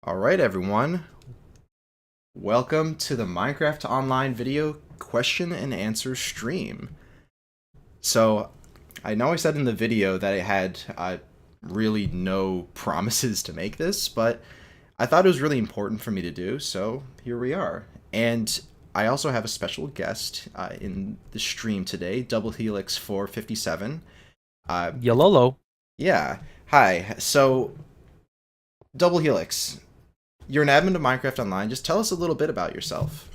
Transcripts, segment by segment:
All right, everyone. Welcome to the Minecraft Online video question and answer stream. So, I know I said in the video that I had really no promises to make this, but I thought it was really important for me to do, so here we are. And I also have a special guest in the stream today, Double Helix 457. Uh, Yololo. yeah, hi. So, Double Helix, you're an admin of Minecraft Online. Just tell us a little bit about yourself.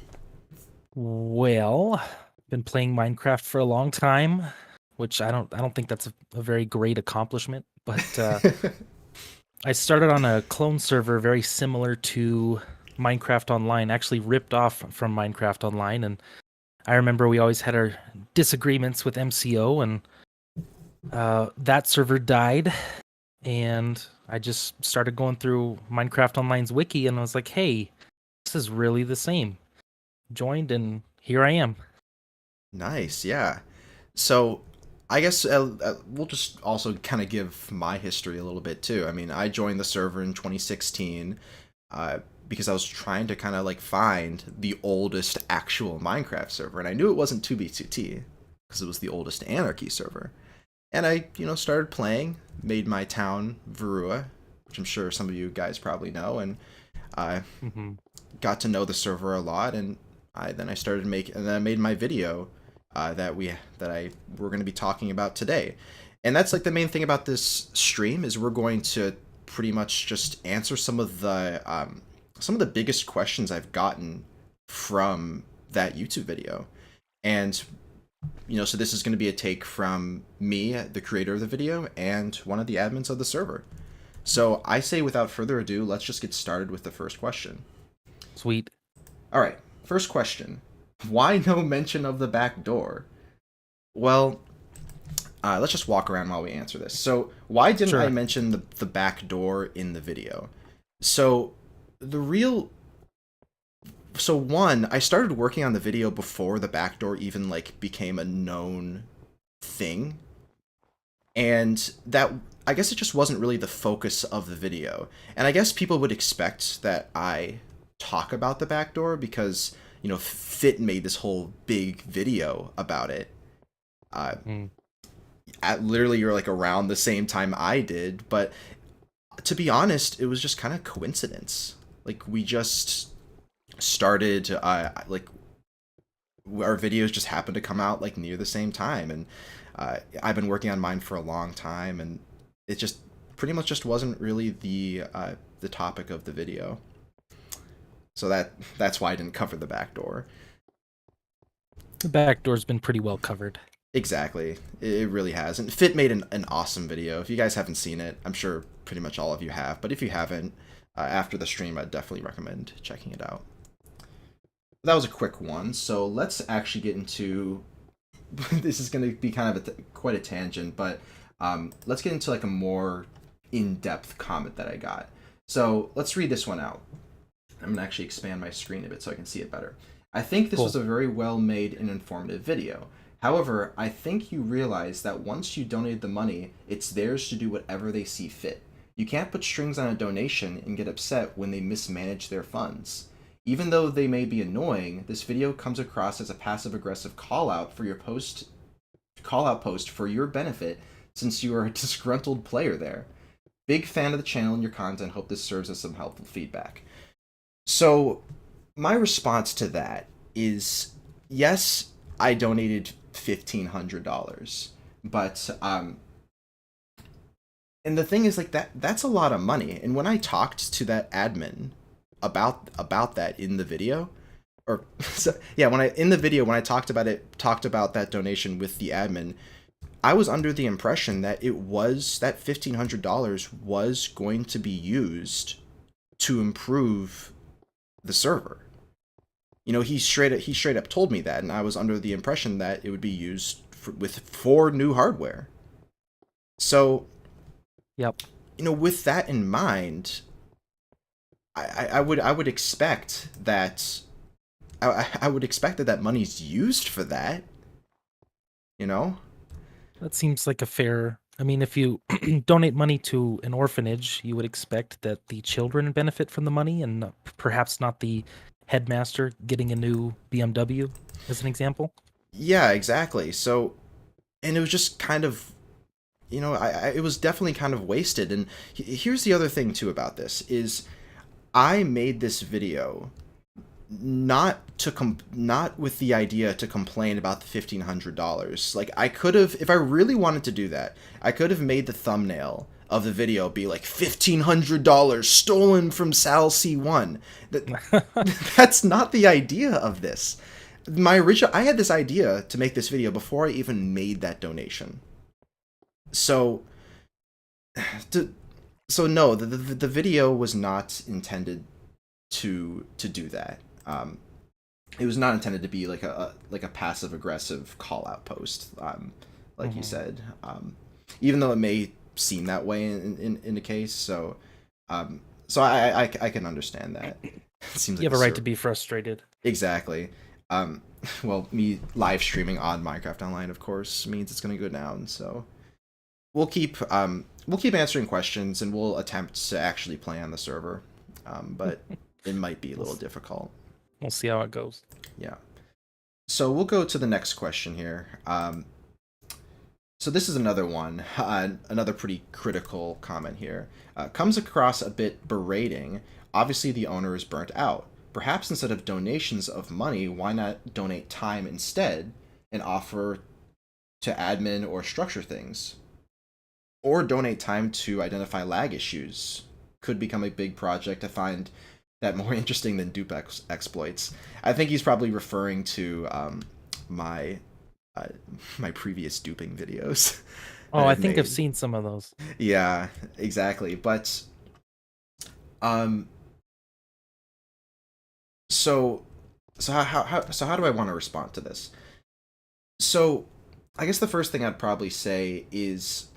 Well, been playing Minecraft for a long time, which I don't think that's a very great accomplishment, but I started on a clone server very similar to Minecraft Online, actually ripped off from Minecraft Online, and I remember we always had our disagreements with MCO, and that server died, and I just started going through Minecraft Online's wiki, and I was like, hey, this is really the same. Joined, and here I am. Nice, yeah. So, I guess we'll just also kind of give my history a little bit too. I mean, I joined the server in 2016 because I was trying to kind of like find the oldest actual Minecraft server, and I knew it wasn't 2B2T because it was the oldest Anarchy server. And I, started playing, made my town Varua, which I'm sure some of you guys probably know, and I hmm got to know the server a lot, and I started making, and then I made my video that we're going to be talking about today. And that's like the main thing about this stream is we're going to pretty much just answer some of the biggest questions I've gotten from that YouTube video. And so this is going to be a take from me, the creator of the video, and one of the admins of the server. So I say without further ado, let's just get started with the first question. Sweet. All right, first question. Why no mention of the back door? Well, let's just walk around while we answer this. So, why didn't I Sure. mention the back door in the video? So, the real. So, one, I started working on the video before the back door even, like, became a known thing. And that. I guess it just wasn't really the focus of the video. And I guess people would expect that I talk about the back door because Fit made this whole big video about it. Uh, Mm. at literally you're like around the same time I did, but to be honest, it was just kind of coincidence. Like we just started, like our videos just happened to come out like near the same time, and I've been working on mine for a long time, and it just pretty much just wasn't really the topic of the video. So that's why I didn't cover the back door. The back door's been pretty well covered. Exactly. It really has. And Fit made an awesome video. If you guys haven't seen it, I'm sure pretty much all of you have. But if you haven't, after the stream, I'd definitely recommend checking it out. That was a quick one. So let's actually get into. This is going to be kind of quite a tangent, but let's get into like a more in-depth comment that I got. So let's read this one out. I'm going to actually expand my screen a bit so I can see it better. I think this was Cool. a very well made and informative video. However, I think you realize that once you donate the money, it's theirs to do whatever they see fit. You can't put strings on a donation and get upset when they mismanage their funds. Even though they may be annoying, this video comes across as a passive aggressive call out post for your benefit since you are a disgruntled player there. Big fan of the channel and your content, hope this serves as some helpful feedback. So, my response to that is yes, I donated $1,500, but and the thing is like that's a lot of money. And when I talked to that admin about that in the video, or so, yeah, when I talked about that donation with the admin, I was under the impression that that $1,500 was going to be used to improve the server. He straight up told me that, and I was under the impression that it would be used for new hardware. So, Yep. with that in mind, I would expect that I would expect that money's used for that. You know? That seems like a fair I mean, if you donate money to an orphanage, you would expect that the children benefit from the money and perhaps not the headmaster getting a new BMW, as an example. Yeah, exactly. So, and it was just kind of, it was definitely kind of wasted. And here's the other thing too about this is I made this video not with the idea to complain about the $1,500. Like, I could have, if I really wanted to do that, I could have made the thumbnail of the video be like $1,500 stolen from SalC1. That's not the idea of this. I had this idea to make this video before I even made that donation. So, to, no, the video was not intended to do that. It was not intended to be like a passive aggressive call out post, like you said. Even though it may seem that way in the case, so I can understand that. It seems You like have a right to be frustrated. exactly. Well, me live streaming on Minecraft Online, of course, means it's going to go down. So we'll keep answering questions and we'll attempt to actually play on the server, but it might be a little difficult. We'll see how it goes. Yeah. So we'll go to the next question here. So this is another one, another pretty critical comment here. Comes across a bit berating. Obviously, the owner is burnt out. Perhaps instead of donations of money, why not donate time instead and offer to admin or structure things? Or donate time to identify lag issues. Could become a big project to find that more interesting than dupe exploits. I think he's probably referring to my my previous duping videos. Oh, I think I've seen some of those. Yeah, exactly. But so how do I want to respond to this? So I guess the first thing I'd probably say is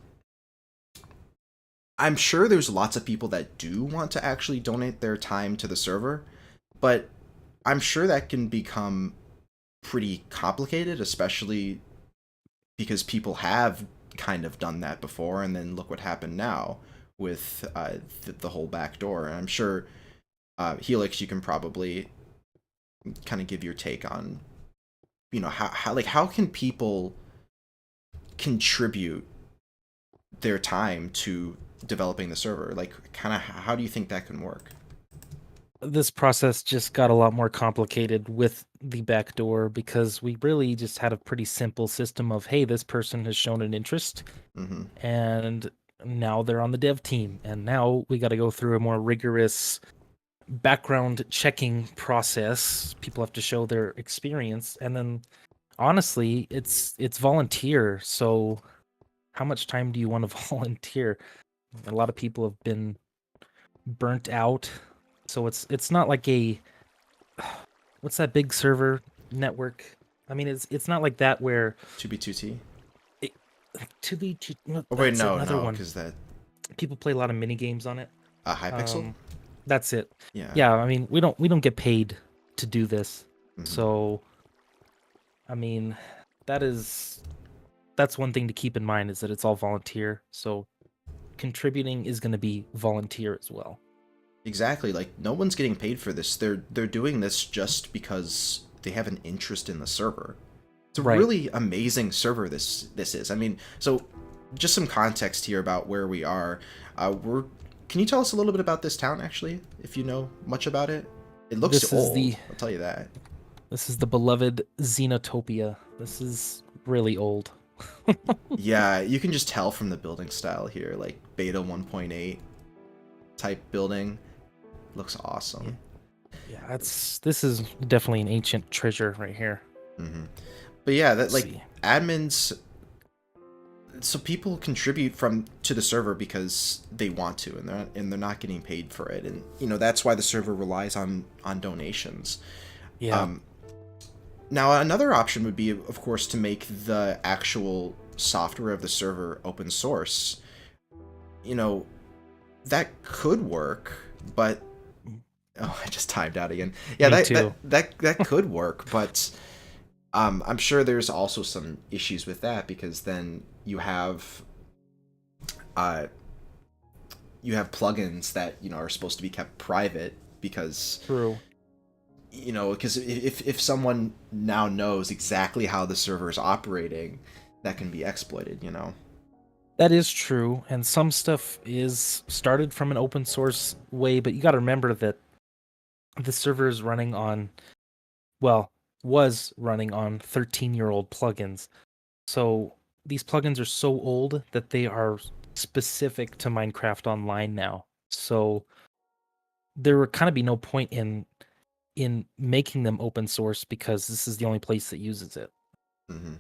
I'm sure there's lots of people that do want to actually donate their time to the server, but I'm sure that can become pretty complicated, especially because people have kind of done that before, and then look what happened now with the whole backdoor. And I'm sure, Helix, you can probably kind of give your take on, how can people contribute their time to developing the server? Like, kind of how do you think that can work? This process just got a lot more complicated with the backdoor because we really just had a pretty simple system of, hey, this person has shown an interest and now they're on the dev team. And now we got to go through a more rigorous background checking process. People have to show their experience. And then honestly, it's volunteer. So how much time do you want to volunteer? A lot of people have been burnt out. So it's not like a what's that big server network? I mean, it's not like that where 2B2T? it, 2B Oh wait, that's another no, one. because that People play a lot of mini games on it. Hypixel. That's it. Yeah. Yeah, I mean, we don't get paid to do this. Mm-hmm. So I mean, that's one thing to keep in mind is that it's all volunteer. So contributing is going to be volunteer as well. Exactly. Like, no one's getting paid for this. They're doing this just because they have an interest in the server. It's a really amazing server this is. I mean, so just some context here about where we are. Can you tell us a little bit about this town, actually, if you know much about it? It looks old, I'll tell you that. This is the beloved Xenotopia. This is really old. Yeah, you can just tell from the building style here, like beta 1.8 type building. Looks awesome. Yeah, this is definitely an ancient treasure right here. But yeah, that admins, so people contribute to the server because they want to, and they're not getting paid for it, and that's why the server relies on donations. Yeah. Now another option would be, of course, to make the actual software of the server open source. That could work, but I just timed out again. Yeah, that could work, but I'm sure there's also some issues with that, because then you have uh, you have plugins that are supposed to be kept private because True. because if someone now knows exactly how the server is operating, that can be exploited. That is true, and some stuff is started from an open source way, but you got to remember that the server is running on, well, was running on 13-year-old plugins. So these plugins are so old that they are specific to Minecraft Online now. So there would kind of be no point in making them open source because this is the only place that uses it. Hmm.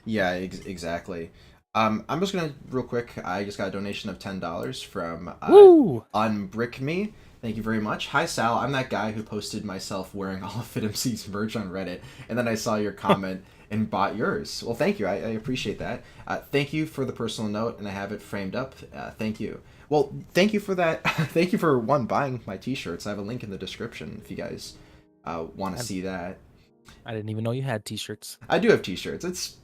Yeah, exactly. I'm just gonna real quick. I just got a donation of $10 from Woo! Unbrick Me. Thank you very much. Hi Sal, I'm that guy who posted myself wearing all of FitMC's merch on Reddit, and then I saw your comment and bought yours. Well, thank you. I appreciate that. Thank you for the personal note, and I have it framed up. Thank you. Well, thank you for that. Thank you for buying my T-shirts. I have a link in the description if you guys want to see that. I didn't even know you had t-shirts. I do have T-shirts.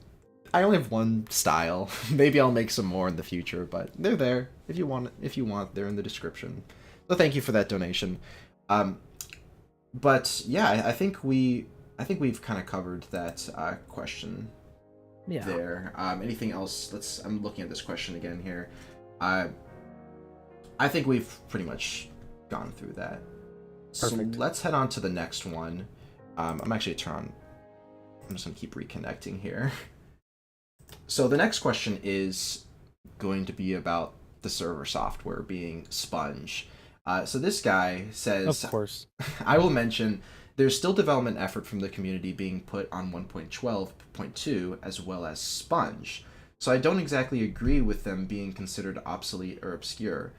I only have one style. Maybe I'll make some more in the future, but they're there. If you want, they're in the description. So thank you for that donation. But yeah, I think we've kind of covered that question Yeah. there. Anything else? I'm looking at this question again here. I think we've pretty much gone through that. Perfect. So let's head on to the next one. I'm just gonna keep reconnecting here. So the next question is going to be about the server software being Sponge. So this guy says, Of course. I will mention there's still development effort from the community being put on 1.12.2 as well as Sponge. So I don't exactly agree with them being considered obsolete or obscure.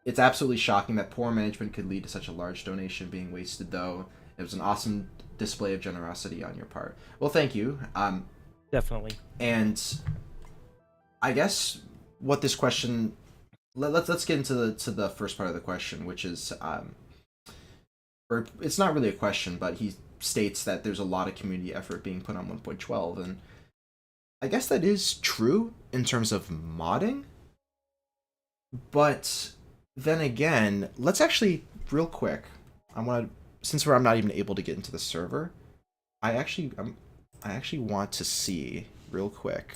It's absolutely shocking that poor management could lead to such a large donation being wasted, though. It was an awesome display of generosity on your part. Well, thank you. Definitely. And I guess what this question, let's get into the first part of the question, which is, or it's not really a question, but he states that there's a lot of community effort being put on 1.12, and I guess that is true in terms of modding. But then again, let's actually real quick. Since I'm not even able to get into the server, I actually want to see real quick.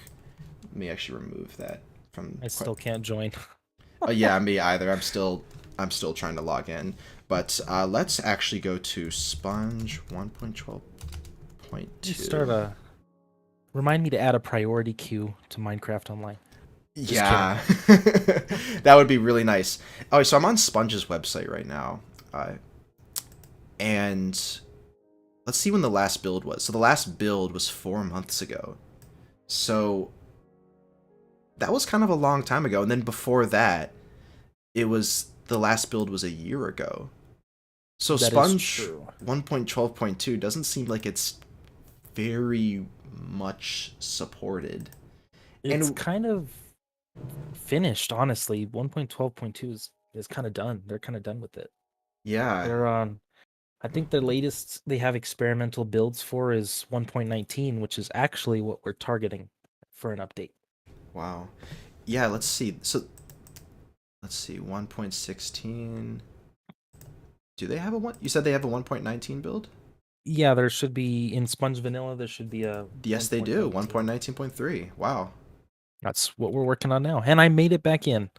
Let me actually remove that from. I still can't join. Oh yeah, me either. I'm still trying to log in. But let's actually go to Sponge 1.12.2. Remind me to add a priority queue to Minecraft Online. Yeah, that would be really nice. Oh, so I'm on Sponge's website right now, and let's see when the last build was. So the last build was 4 months ago. So that was kind of a long time ago. And then before that, the last build was a year ago. So That Sponge 1.12.2 doesn't seem like it's very much supported. It's kind of finished, honestly. 1.12.2 is kind of done. They're kind of done with it. Yeah. They're on. I think the latest they have experimental builds for is 1.19, which is actually what we're targeting for an update. Wow. Yeah, let's see. So, let's see. 1.16. Do they have a one? You said they have a 1.19 build? Yeah, there should be in Sponge Vanilla. There should be a. Yes, they do. 1.19.3. Wow. That's what we're working on now, and I made it back in.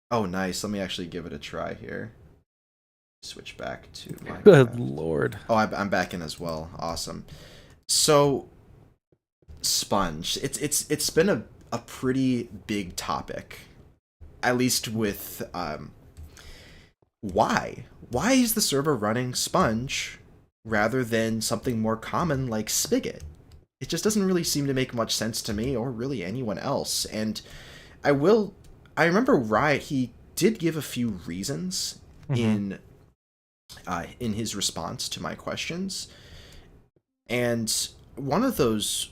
Oh, nice. Let me actually give it a try here. Switch back to Minecraft. Good lord. Oh, I'm back in as well. Awesome. So, Sponge. It's been a pretty big topic, at least with why is the server running Sponge rather than something more common like Spigot? It just doesn't really seem to make much sense to me or really anyone else. And I remember Riot, he did give a few reasons in his response to my questions, and one of those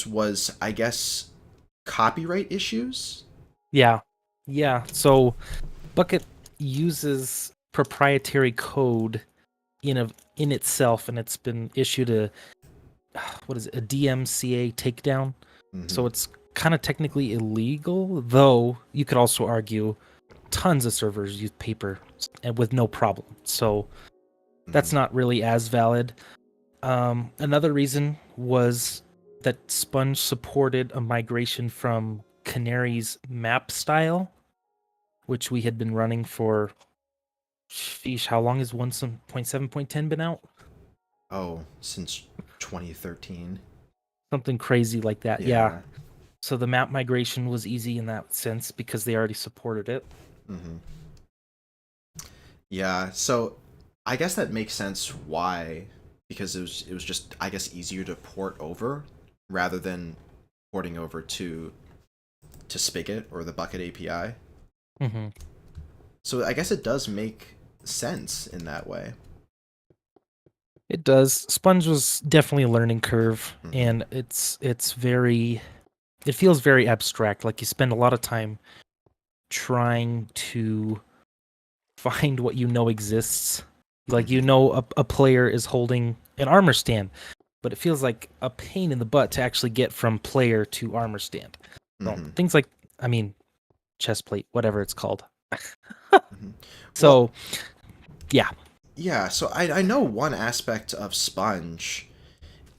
was, I guess, copyright issues. Yeah. So Bucket uses proprietary code in itself, and it's been issued a DMCA takedown. So it's kind of technically illegal, though you could also argue tons of servers use paper and with no problem. So that's Mhm. not really as valid. Another reason was that Sponge supported a migration from Canary's map style, which we had been running for, sheesh, how long has 1.7.10 been out? Oh, since 2013. Something crazy like that, yeah. Yeah. So the map migration was easy in that sense because they already supported it. Hmm. Yeah. So I guess that makes sense why, because it was just, I guess, easier to port over rather than porting over to Spigot or the Bucket API. Hmm. So I guess it does make sense in that way. It does. Sponge was definitely a learning curve, Hmm. and it's very, it feels very abstract. Like you spend a lot of time trying to find what you know exists. Like you Hmm. know a player is holding an armor stand, but it feels like a pain in the butt to actually get from player to armor stand. So Hmm. things like, I mean, chest plate, whatever it's called. Hmm. Well, So yeah. yeah. So I know one aspect of Sponge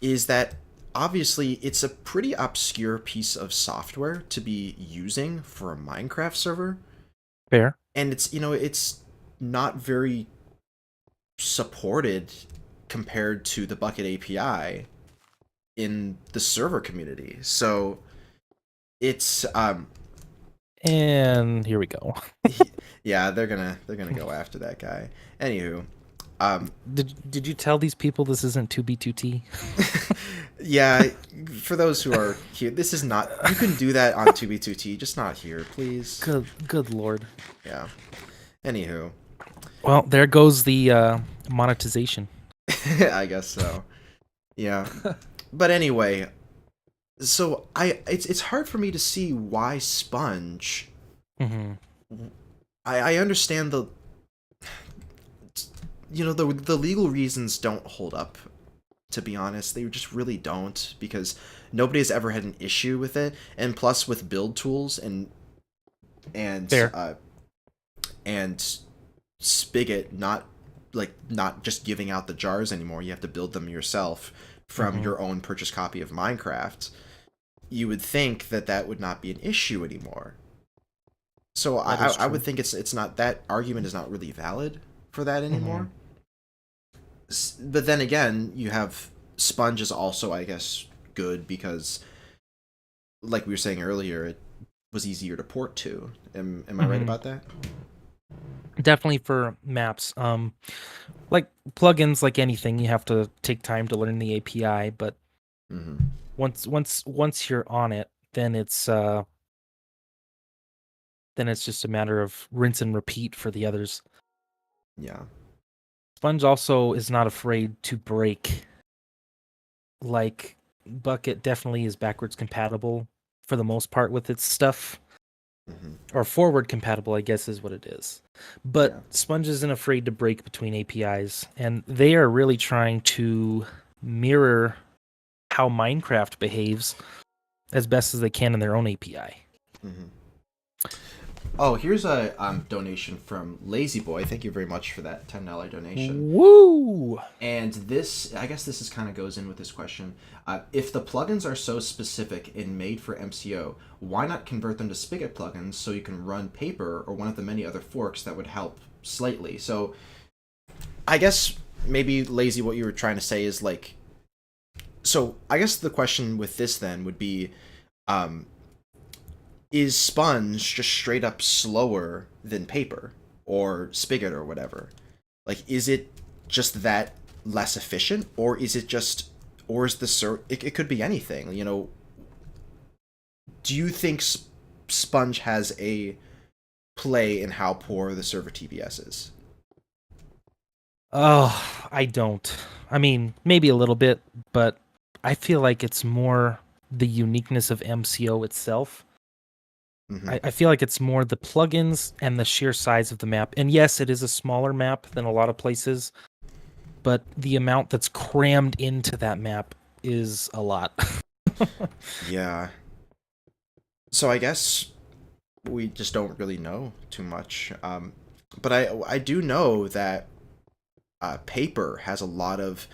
is that obviously it's a pretty obscure piece of software to be using for a Minecraft server, Fair. and it's not very supported compared to the Bucket API in the server community. So it's And here we go. yeah, they're gonna go after that guy. Anywho, um Did you tell these people this isn't 2B2T? yeah, for those who are here, this is not, you can do that on 2B2T, just not here, please. Good lord. Yeah. Anywho, Well, there goes the monetization. I guess so. Yeah. But anyway, so it's hard for me to see why Sponge. Hmm. I understand the legal reasons don't hold up, to be honest. They just really don't, because nobody has ever had an issue with it, and plus with build tools and Fair. uh and Spigot not just giving out the jars anymore. You have to build them yourself from Hmm. your own purchase copy of Minecraft. You would think that that would not be an issue anymore. So That I is I would true. think it's not, that argument is not really valid for that Hmm. anymore. But then again, you have Sponge is also, I guess, good because, like we were saying earlier, it was easier to port to. Am I right Hmm. about that? Definitely for maps. Like plugins, like anything, you have to take time to learn the API. But Mm-hmm. once you're on it, then it's just a matter of rinse and repeat for the others. Yeah. Sponge also is not afraid to break. Like Bucket definitely is backwards compatible for the most part with its stuff, Mm-hmm. or forward compatible, I guess is what it is. But Yeah. Sponge isn't afraid to break between APIs, and they are really trying to mirror how Minecraft behaves as best as they can in their own API. Mm-hmm. Oh, here's a donation from Lazy Boy. Thank you very much for that $10 donation. Woo! And this, I guess, this is kind of goes in with this question. If the plugins are so specific and made for MCO, why not convert them to Spigot plugins so you can run Paper or one of the many other forks that would help slightly? So I guess maybe, Lazy, what you were trying to say is like, so I guess the question with this then would be, um, is Sponge just straight up slower than Paper or Spigot or whatever? Like, is it just that less efficient, or is it just, or is the it could be anything. Do you think Sponge has a play in how poor the server TBS is? Oh, I don't. I mean, maybe a little bit, but I feel like it's more the uniqueness of MCO itself. Mm-hmm. I feel like it's more the plugins and the sheer size of the map. And yes, it is a smaller map than a lot of places, but the amount that's crammed into that map is a lot. Yeah. So I guess we just don't really know too much. But I do know that Paper has a lot of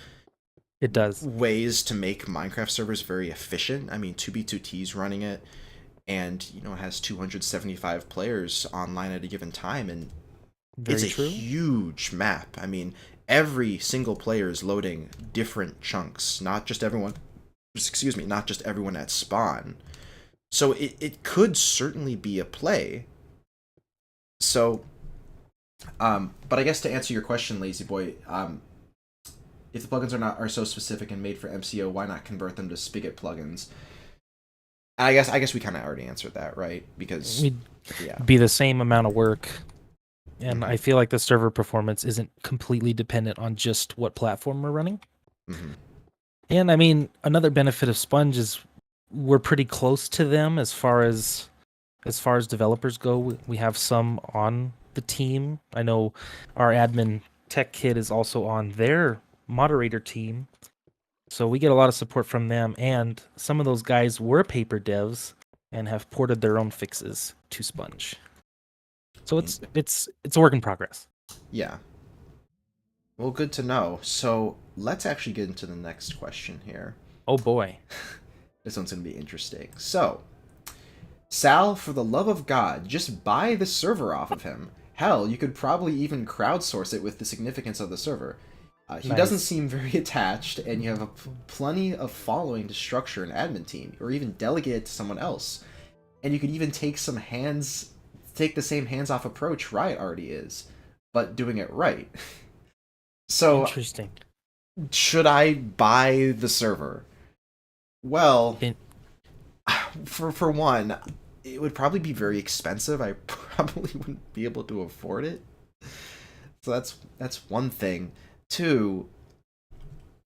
It does. ways to make Minecraft servers very efficient. I mean, 2B2T's running it, and it has 275 players online at a given time, and it's Very a true. huge map. I mean, every single player is loading different chunks, not just everyone. Excuse me, not just everyone at spawn. So it could certainly be a play. So, but I guess to answer your question, Lazy Boy, if the plugins are so specific and made for MCO, why not convert them to Spigot plugins? I guess we kind of already answered that, right? Because We'd yeah, be the same amount of work. And Mhm. I feel like the server performance isn't completely dependent on just what platform we're running. Mhm. And I mean, another benefit of Sponge is we're pretty close to them as far as developers go. We have some on the team. I know our admin tech kid is also on their moderator team. So we get a lot of support from them, and some of those guys were paper devs and have ported their own fixes to Sponge. So it's a work in progress. Yeah. Well, good to know. So let's actually get into the next question here. Oh boy. This one's gonna be interesting. So, Sal, for the love of God, just buy the server off of him. Hell, you could probably even crowdsource it with the significance of the server. He doesn't Nice. seem very attached, and you have plenty of following to structure an admin team, or even delegate it to someone else. And you could even take the same hands-off approach Riot already is, but doing it right. So, Interesting. should I buy the server? Well, In- for one, it would probably be very expensive. I probably wouldn't be able to afford it. So that's one thing. Two,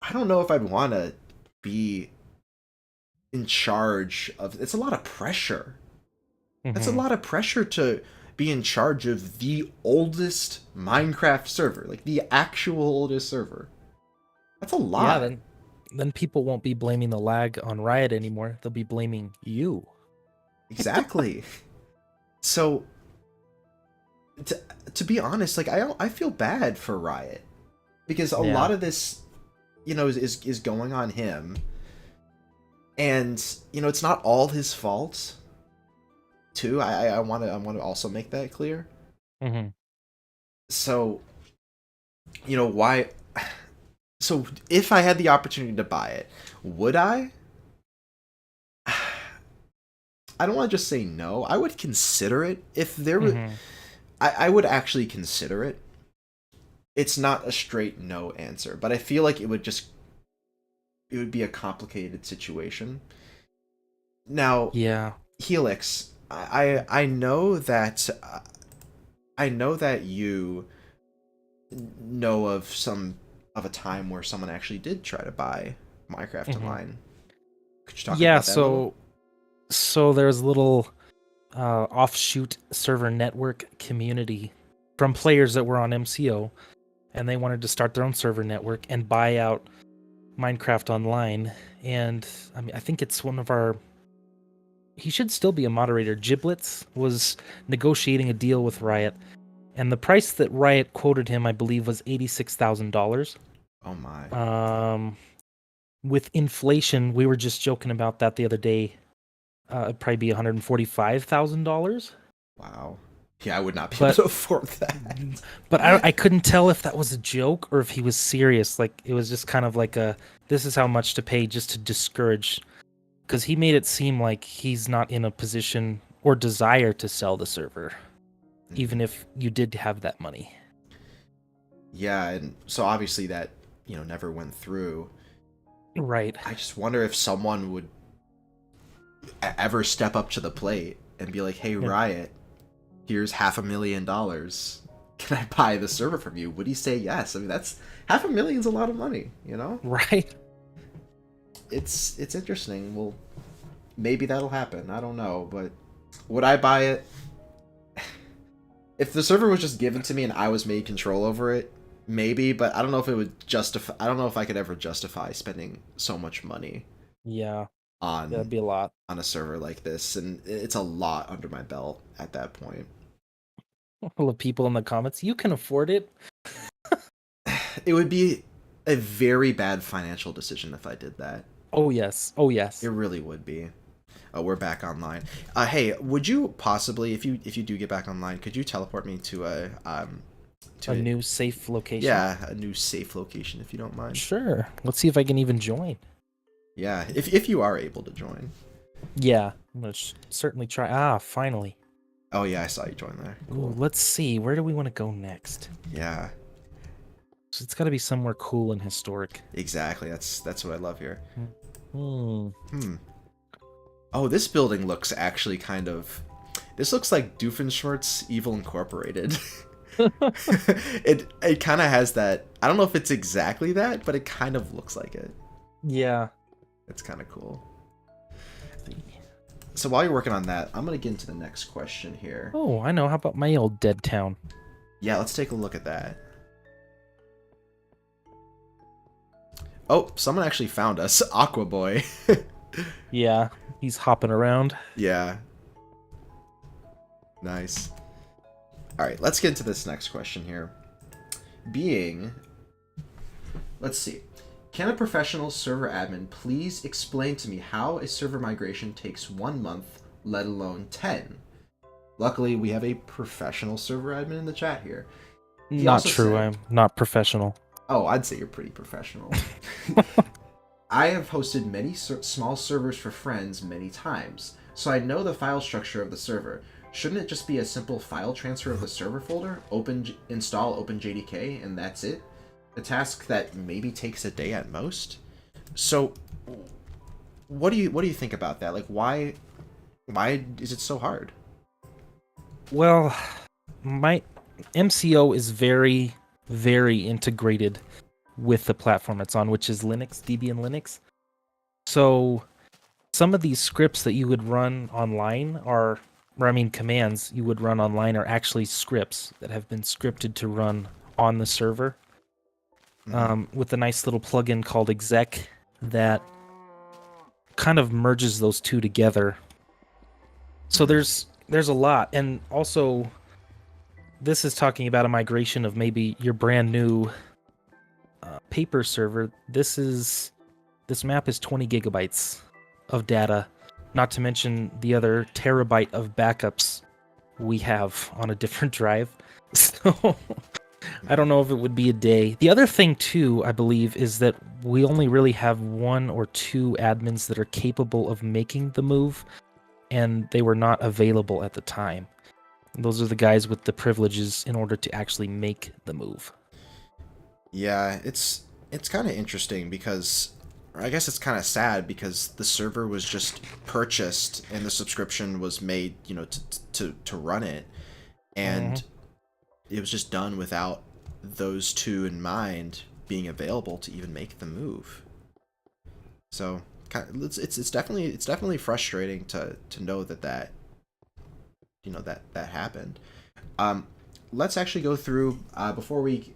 I don't know if I'd want to be in charge of. It's a lot of pressure. That's a Mhm. lot of pressure to be in charge of the oldest Minecraft server, like the actual oldest server. That's a Yeah, lot. then people won't be blaming the lag on Riot anymore. They'll be blaming you. Exactly. So to to be honest, like I feel bad for Riot because a Yeah. lot of this, is going on him, and it's not all his fault. Too, I want to also make that clear. Mhm. So why? So if I had the opportunity to buy it, would I? I don't want to just say no. I would consider it if there was. Mhm. I would actually consider it. It's not a straight no answer, but I feel like it would be a complicated situation. Now, Yeah. Helix, I know that I know that you know of a time where someone actually did try to buy Minecraft Mhm. Online. Could you talk Yeah, about that a little? so there's a little offshoot server network community from players that were on MCO, and they wanted to start their own server network and buy out Minecraft Online. And I mean, I think it's one of our. He should still be a moderator. Giblets was negotiating a deal with Riot, and the price that Riot quoted him, I believe, was $86,000. Oh my! Um, with inflation, we were just joking about that the other day. It'd probably be $145,000. Wow. Yeah, I would not be able But to afford that. but I couldn't tell if that was a joke or if he was serious. Like it was just kind of like this is how much to pay just to discourage, because he made it seem like he's not in a position or desire to sell the server, even Mhm. if you did have that money. Yeah, and so obviously that never went through. Right. I just wonder if someone would ever step up to the plate and be like, "Hey, Yeah. Riot, here's $500,000. Can I buy the server from you?" Would he say yes? I mean, that's $500,000's a lot of money. Right. It's interesting. Well, maybe that'll happen. I don't know, but would I buy it? If the server was just given to me and I was made control over it, maybe, but I don't know if it would justify. I don't know if I could ever justify spending so much money. Yeah. on That'd be a lot. on a server like this, and it's a lot under my belt at that point. Full of people in the comments. You can afford it. It would be a very bad financial decision if I did that. Oh yes. Oh yes. It really would be. Oh, we're back online. Hey, would you possibly, if you do get back online, could you teleport me to A new safe location. a new safe location if you don't mind? Sure. Let's see if I can even join. Yeah, if you are able to join. Yeah, I'm gonna certainly try. Ah, finally. Oh yeah, I saw you join there. Cool. Ooh, let's see. Where do we want to go next? Yeah, So it's got to be somewhere cool and historic. exactly. That's what I love here. Hmm. Oh, this building looks actually kind of. This looks like Doofenshmirtz Evil Incorporated. It kind of has that. I don't know if it's exactly that, but it kind of looks like it. Yeah. It's kind of cool. So while you're working on that, I'm gonna get into the next question here. Oh, I know. How about my old dead town? Yeah, let's take a look at that. Oh, someone actually found us, Aqua Boy. Yeah, he's hopping around. Yeah. Nice. All right, let's get into this next question here. Let's see. Can a professional server admin please explain to me how a server migration takes 1 month, let alone 10? Luckily, we have a professional server admin in the chat here. He Not also true. said- I'm not professional. Oh, I'd say you're pretty professional. I have hosted many small servers for friends many times, so I know the file structure of the server. Shouldn't it just be a simple file transfer of the server folder, install OpenJDK, and that's it? A task that maybe takes a day at most? So, what do you think about that? Like, why is it so hard? Well, my MCO is very, very integrated with the platform it's on, which is Linux, Debian Linux. So some of these scripts that you would run online commands you would run online are actually scripts that have been scripted to run on the server. With a nice little plugin called exec that kind of merges those two together. So there's a lot, and also this is talking about a migration of maybe your brand new paper server. This map is 20 gigabytes of data, not to mention the other terabyte of backups we have on a different drive. So I don't know if it would be a day. The other thing too, I believe, is that we only really have 1 or 2 admins that are capable of making the move, and they were not available at the time. Those are the guys with the privileges in order to actually make the move. Yeah, it's kind of interesting because, or I guess it's kind of sad because the server was just purchased and the subscription was made, to run it, and it was just done without those two in mind being available to even make the move. So it's definitely frustrating to know that happened. Let's actually go through, before we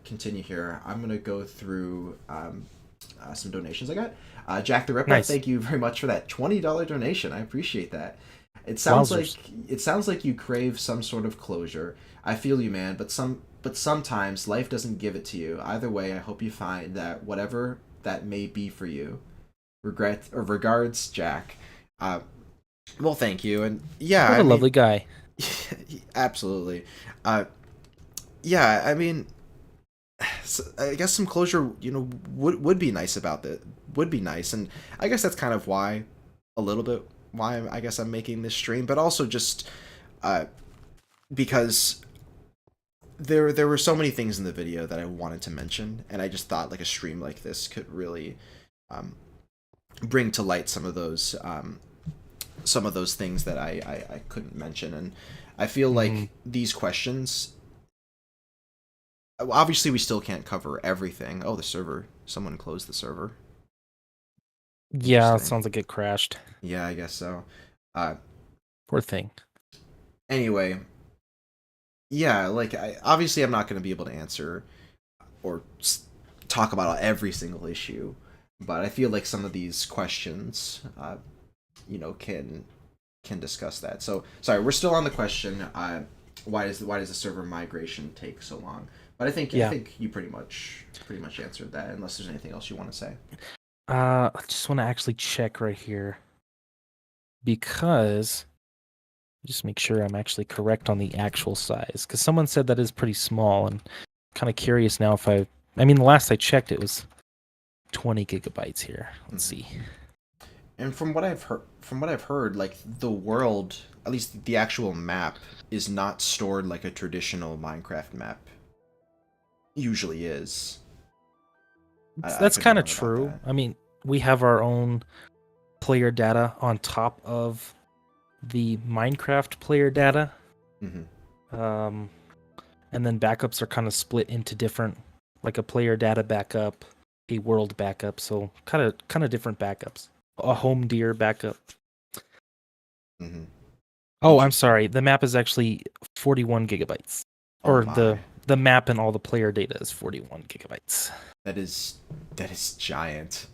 continue here, I'm going to go through some donations I got. Jack the Ripper, Nice. Thank you very much for that $20 donation. I appreciate that. It sounds like you crave some sort of closure. I feel you, man, but sometimes life doesn't give it to you. Either way, I hope you find that whatever that may be for you. Regards, Jack. Well, thank you, and yeah, What a lovely guy. Absolutely. Yeah, I mean, I guess some closure, would be nice about that. Would be nice, and I guess that's kind of why I guess I'm making this stream, but also just because there were so many things in the video that I wanted to mention, and I just thought like a stream like this could really bring to light some of those things that I couldn't mention. And I feel like these questions, obviously we still can't cover everything. Oh, the server, someone closed the server. Yeah, it sounds like it crashed. Yeah, I guess so. Poor thing. Anyway, yeah, like obviously I'm not going to be able to answer or talk about every single issue, but I feel like some of these questions, can discuss that. So sorry, we're still on the question. Why does the server migration take so long? But I Yeah. think you pretty much answered that. Unless there's anything else you want to say. I just want to actually check right here because just make sure I'm actually correct on the actual size. Because someone said that is pretty small, and kind of curious now if I mean, the last I checked, it was 20 gigabytes here. Let's Mhm. see. And from what I've heard, like the world, at least the actual map, is not stored like a traditional Minecraft map usually is. I That's could be kind of wrong about true. that. I mean, we have our own player data on top of the Minecraft player data. Hmm. Um, and then backups are kind of split into different, like a player data backup, a world backup, so kind of different backups. A home deer backup. Hmm. Oh, I'm Interesting. sorry. The map is actually 41 gigabytes. Oh Or my, the map and all the player data is 41 gigabytes. that is that is giant.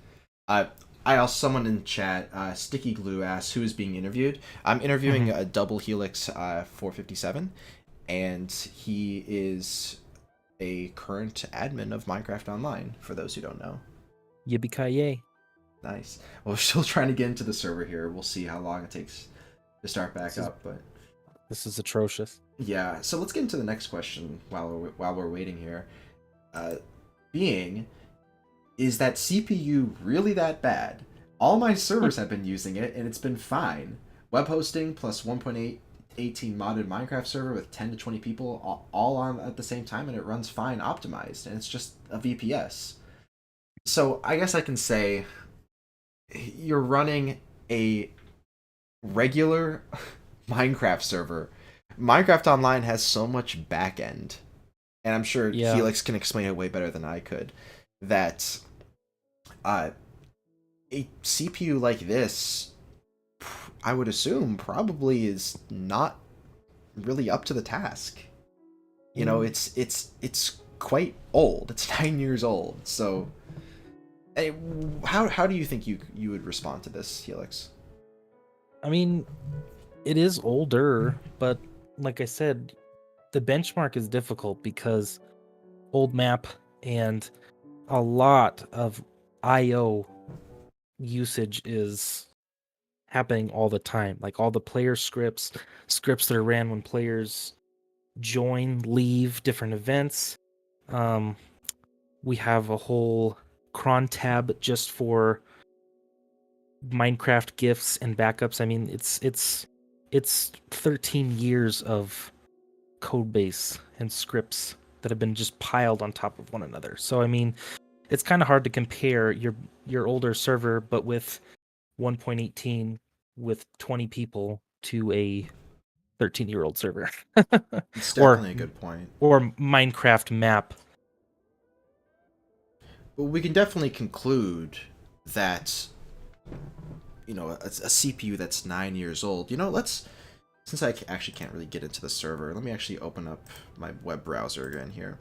Uh, I also someone in chat, Sticky Glue asks who is being interviewed. I'm interviewing Hmm. a Double Helix 457, and he is a current admin of Minecraft Online. For those who don't know. Yippee-ki-yay. Nice. Well, we're still trying to get into the server here. We'll see how long it takes to start back This is up, but this is atrocious. yeah. So let's get into the next question while we're waiting here. Uh, being is that CPU really that bad? All my servers have been using it, and it's been fine. Web hosting plus 1.18 modded Minecraft server with 10 to 20 people all on at the same time, and it runs fine optimized, and it's just a VPS. So I guess I can say you're running a regular Minecraft server. Minecraft Online has so much back end, and I'm sure Yeah. Helix can explain it way better than I could, that uh, a CPU like this, I would assume, probably is not really up to the task. Mm, It's quite old. It's 9 years old. So, eh, how do you think you would respond to this, Helix? I mean, it is older, but like I said, the benchmark is difficult because old map and a lot of IO usage is happening all the time. Like all the player scripts that are ran when players join, leave different events. Um, we have a whole cron tab just for Minecraft gifts and backups. I mean, it's 13 years of code base and scripts that have been just piled on top of one another. So I mean, it's kind of hard to compare your older server but with 1.18 with 20 people to a 13-year-old server. It's or definitely a good point. or Minecraft map. But we can definitely conclude that a CPU that's 9 years old. Let's since actually can't really get into the server. Let me actually open up my web browser again here.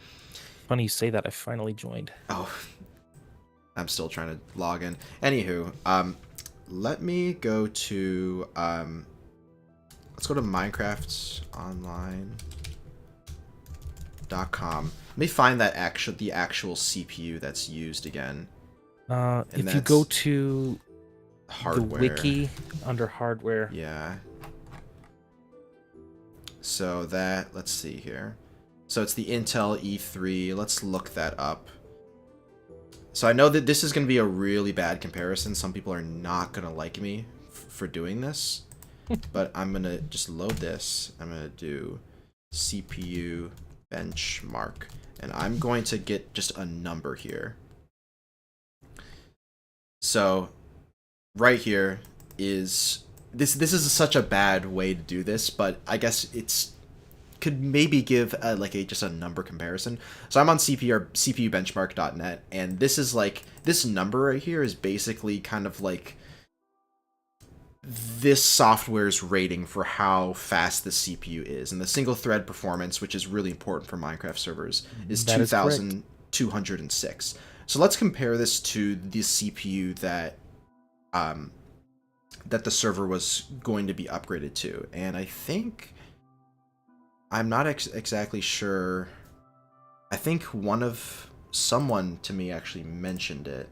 Funny you say that. I finally joined. Oh, I'm still trying to log in. Anywho, let me go to let's go to minecraftonline.com. Let me find the actual CPU that's used again, and If you go that's to the hardware. wiki under hardware, Yeah. So that, let's see here. So it's the Intel E3. Let's look that up. So I know that this is going to be a really bad comparison. Some people are not going to like me for doing this. But I'm going to just load this. I'm going to do CPU benchmark. And I'm going to get just a number here. So right here is this is such a bad way to do this, but I guess it's could maybe give just a number comparison. So I'm on CPUbenchmark.net, and this is like this number right here is basically kind of like this software's rating for how fast the CPU is, and the single thread performance, which is really important for Minecraft servers, is that is correct. 2,206. So let's compare this to the CPU um, that the server was going to be upgraded to. And I think I'm not exactly sure. I think someone to me actually mentioned it.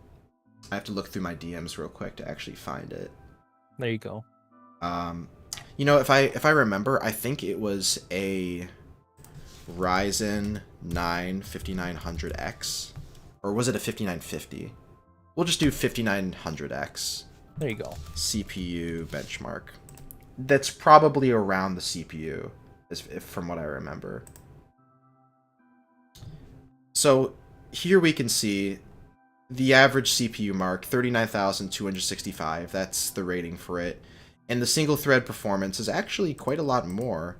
I have to look through my DMs real quick to actually find it. There you go. Um, if I remember, I think it was a Ryzen 9 5900X, or was it a 5950? We'll just do 5900X. There you go. CPU benchmark. That's probably around the CPU, from what I remember. So here we can see the average CPU mark, 39,265. That's the rating for it. And the single thread performance is actually quite a lot more.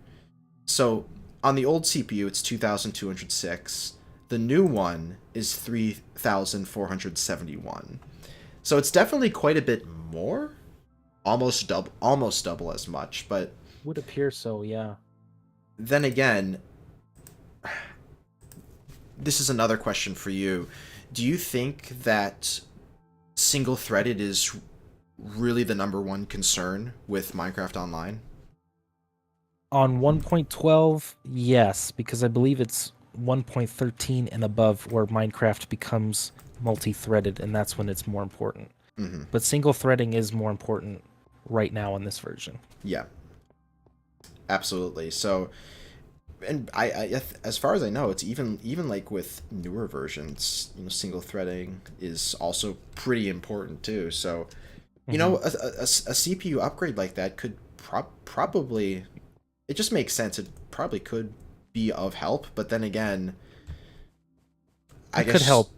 So on the old CPU, it's 2,206. The new one is 3,471. So it's definitely quite a bit more. Almost double as much, but Would appear so, yeah. then again, this is another question for you. Do you think that single-threaded is really the number one concern with Minecraft Online? On 1.12, yes, because I believe it's 1.13 and above where Minecraft becomes multi-threaded, and that's when it's more important. Mm-hmm. But single threading is more important right now in this version. Yeah, absolutely. So, and as far as I know, it's even like with newer versions, single threading is also pretty important too. So, a CPU upgrade like that could probably, it just makes sense. It probably could be of help, but then again, I It guess could help,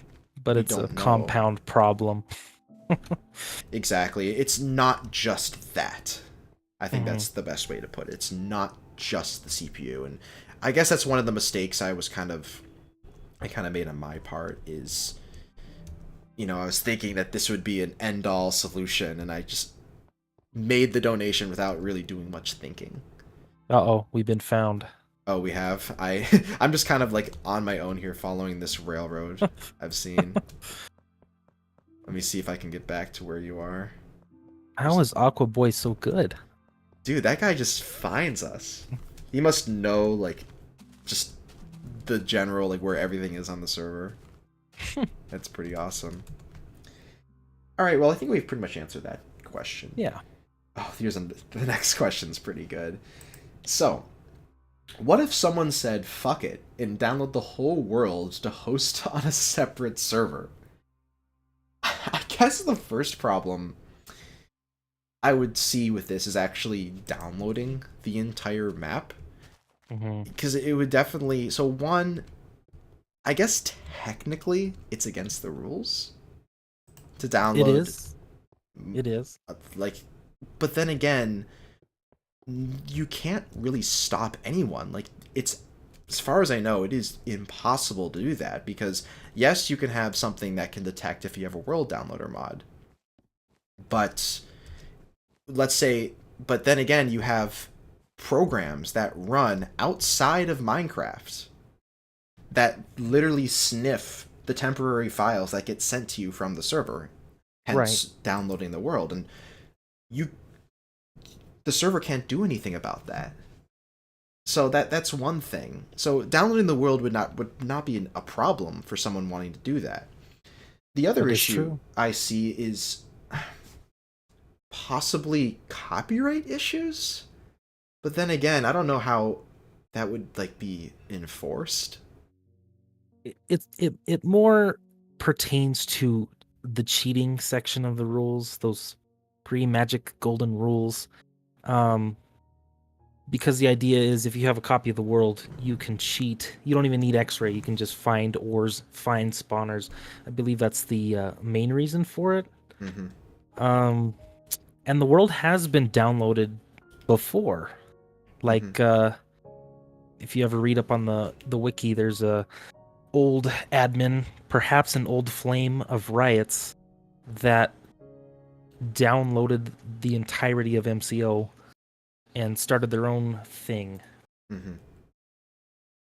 but we it's a don't know. compound problem. Exactly. It's not just that. I think that's the best way to put it. It's not just the CPU, and I guess that's one of the mistakes I kind of made on my part is, I was thinking that this would be an end-all solution, and I just made the donation without really doing much thinking. Uh-oh, we've been found. Oh, we have. I'm just kind of like on my own here, following this railroad I've seen. Let me see if I can get back to where you are. How is Aqua Boy so good? Dude, that guy just finds us. He must know, like, just the general, like, where everything is on the server. That's pretty awesome. Alright, well, I think we've pretty much answered that question. Yeah. Oh, the next question's pretty good. So, what if someone said, fuck it, and download the whole world to host on a separate server? I guess the first problem I would see with this is actually downloading the entire map. Because it would definitely... So one, I guess technically it's against the rules to download. It is. It is. Like, but then again, you can't really stop anyone. Like, it's... As far as I know, it is impossible to do that because, yes, you can have something that can detect if you have a world downloader mod. But, let's say... But then again, you have programs that run outside of Minecraft that literally sniff the temporary files that get sent to you from the server, hence downloading the world, and the server can't do anything about that. So that's one thing. So downloading the world would not be a problem for someone wanting to do that. The other issue I see is possibly copyright issues. But then again, I don't know how that would like be enforced. It more pertains to the cheating section of the rules, those pre-magic golden rules. Because the idea is if you have a copy of the world, you can cheat. You don't even need X-ray. You can just find ores, find spawners. I believe that's the main reason for it. And the world has been downloaded before. Like, if you ever read up on the wiki, there's a old admin, perhaps an old flame of riots, that downloaded the entirety of MCO and started their own thing.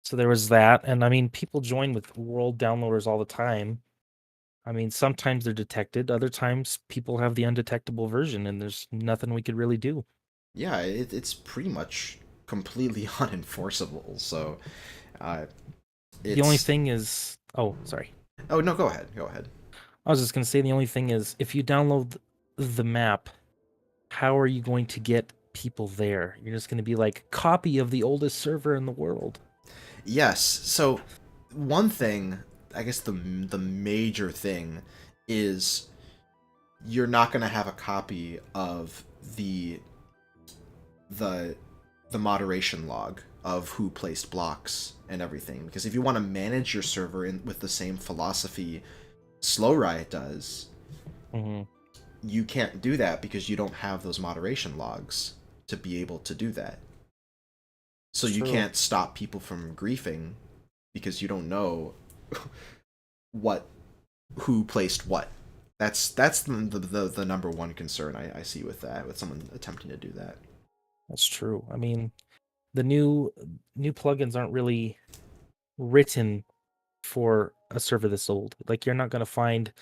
So there was that, and I mean, people join with world downloaders all the time. I mean, sometimes they're detected, other times people have the undetectable version, and there's nothing we could really do. Yeah, it's pretty much completely unenforceable. So uh, The only it's thing is, oh, sorry. oh no, go ahead, go ahead. I was just gonna say the only thing is if you download the map, how are you going to get people there? You're just gonna be like copy of the oldest server in the world. Yes. So one thing, I guess the major thing is you're not going to have a copy of the the moderation log of who placed blocks and everything, because if you want to manage your server in with the same philosophy Slow Riot does, Hmm. you can't do that because you don't have those moderation logs to be able to do that. So It's you true. can't stop people from griefing because you don't know what who placed what. That's the number one concern I see with that, with someone attempting to do that. That's true. I mean, the new plugins aren't really written for a server this old. Like you're not gonna find.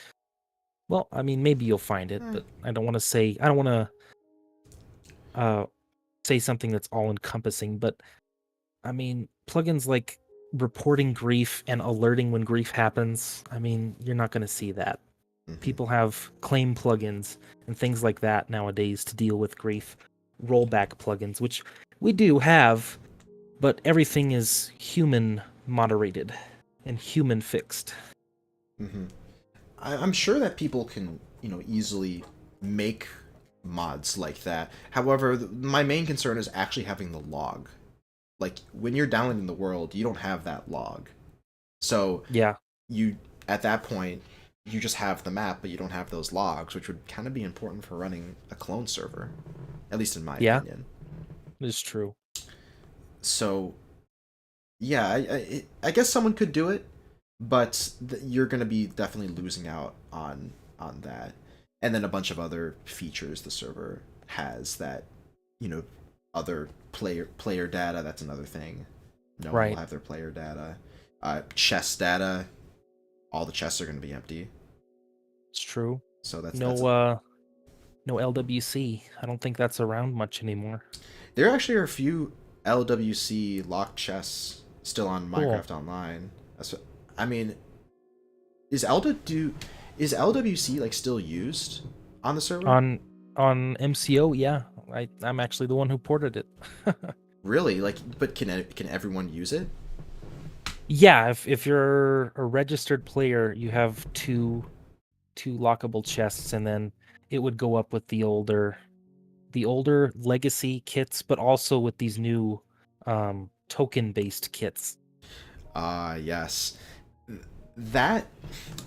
Well, I mean, maybe you'll find it, Eh. but I don't want to say. I don't want to uh, say something that's all encompassing. But I mean, plugins like reporting grief and alerting when grief happens. I mean, you're not gonna see that. Mhm. People have claim plugins and things like that nowadays to deal with grief. Rollback plugins, which we do have, but everything is human moderated and human fixed. Mhm. I'm sure that people can, easily make mods like that. However, my main concern is actually having the log. Like when you're downloading the world, you don't have that log. So Yeah, you at that point you just have the map, but you don't have those logs, which would kind of be important for running a clone server, at least in my yeah, opinion. it's true. So yeah, I guess someone could do it, but you're going to be definitely losing out on that, and then a bunch of other features the server has that, you know, other player data. That's another thing. No one will Right. have their player data. Chess data. All the chests are going to be empty. It's true. So that's No no LWC. I don't think that's around much anymore. there actually are a few LWC locked chests still on Cool. Minecraft Online. I mean, is Elda do is LWC like still used on the server? On on MCO, yeah. I'm actually the one who ported it. Really? Like, but can everyone use it? Yeah, if you're a registered player, you have two lockable chests, and then it would go up with the older legacy kits, but also with these new token based kits. Ah, yes. That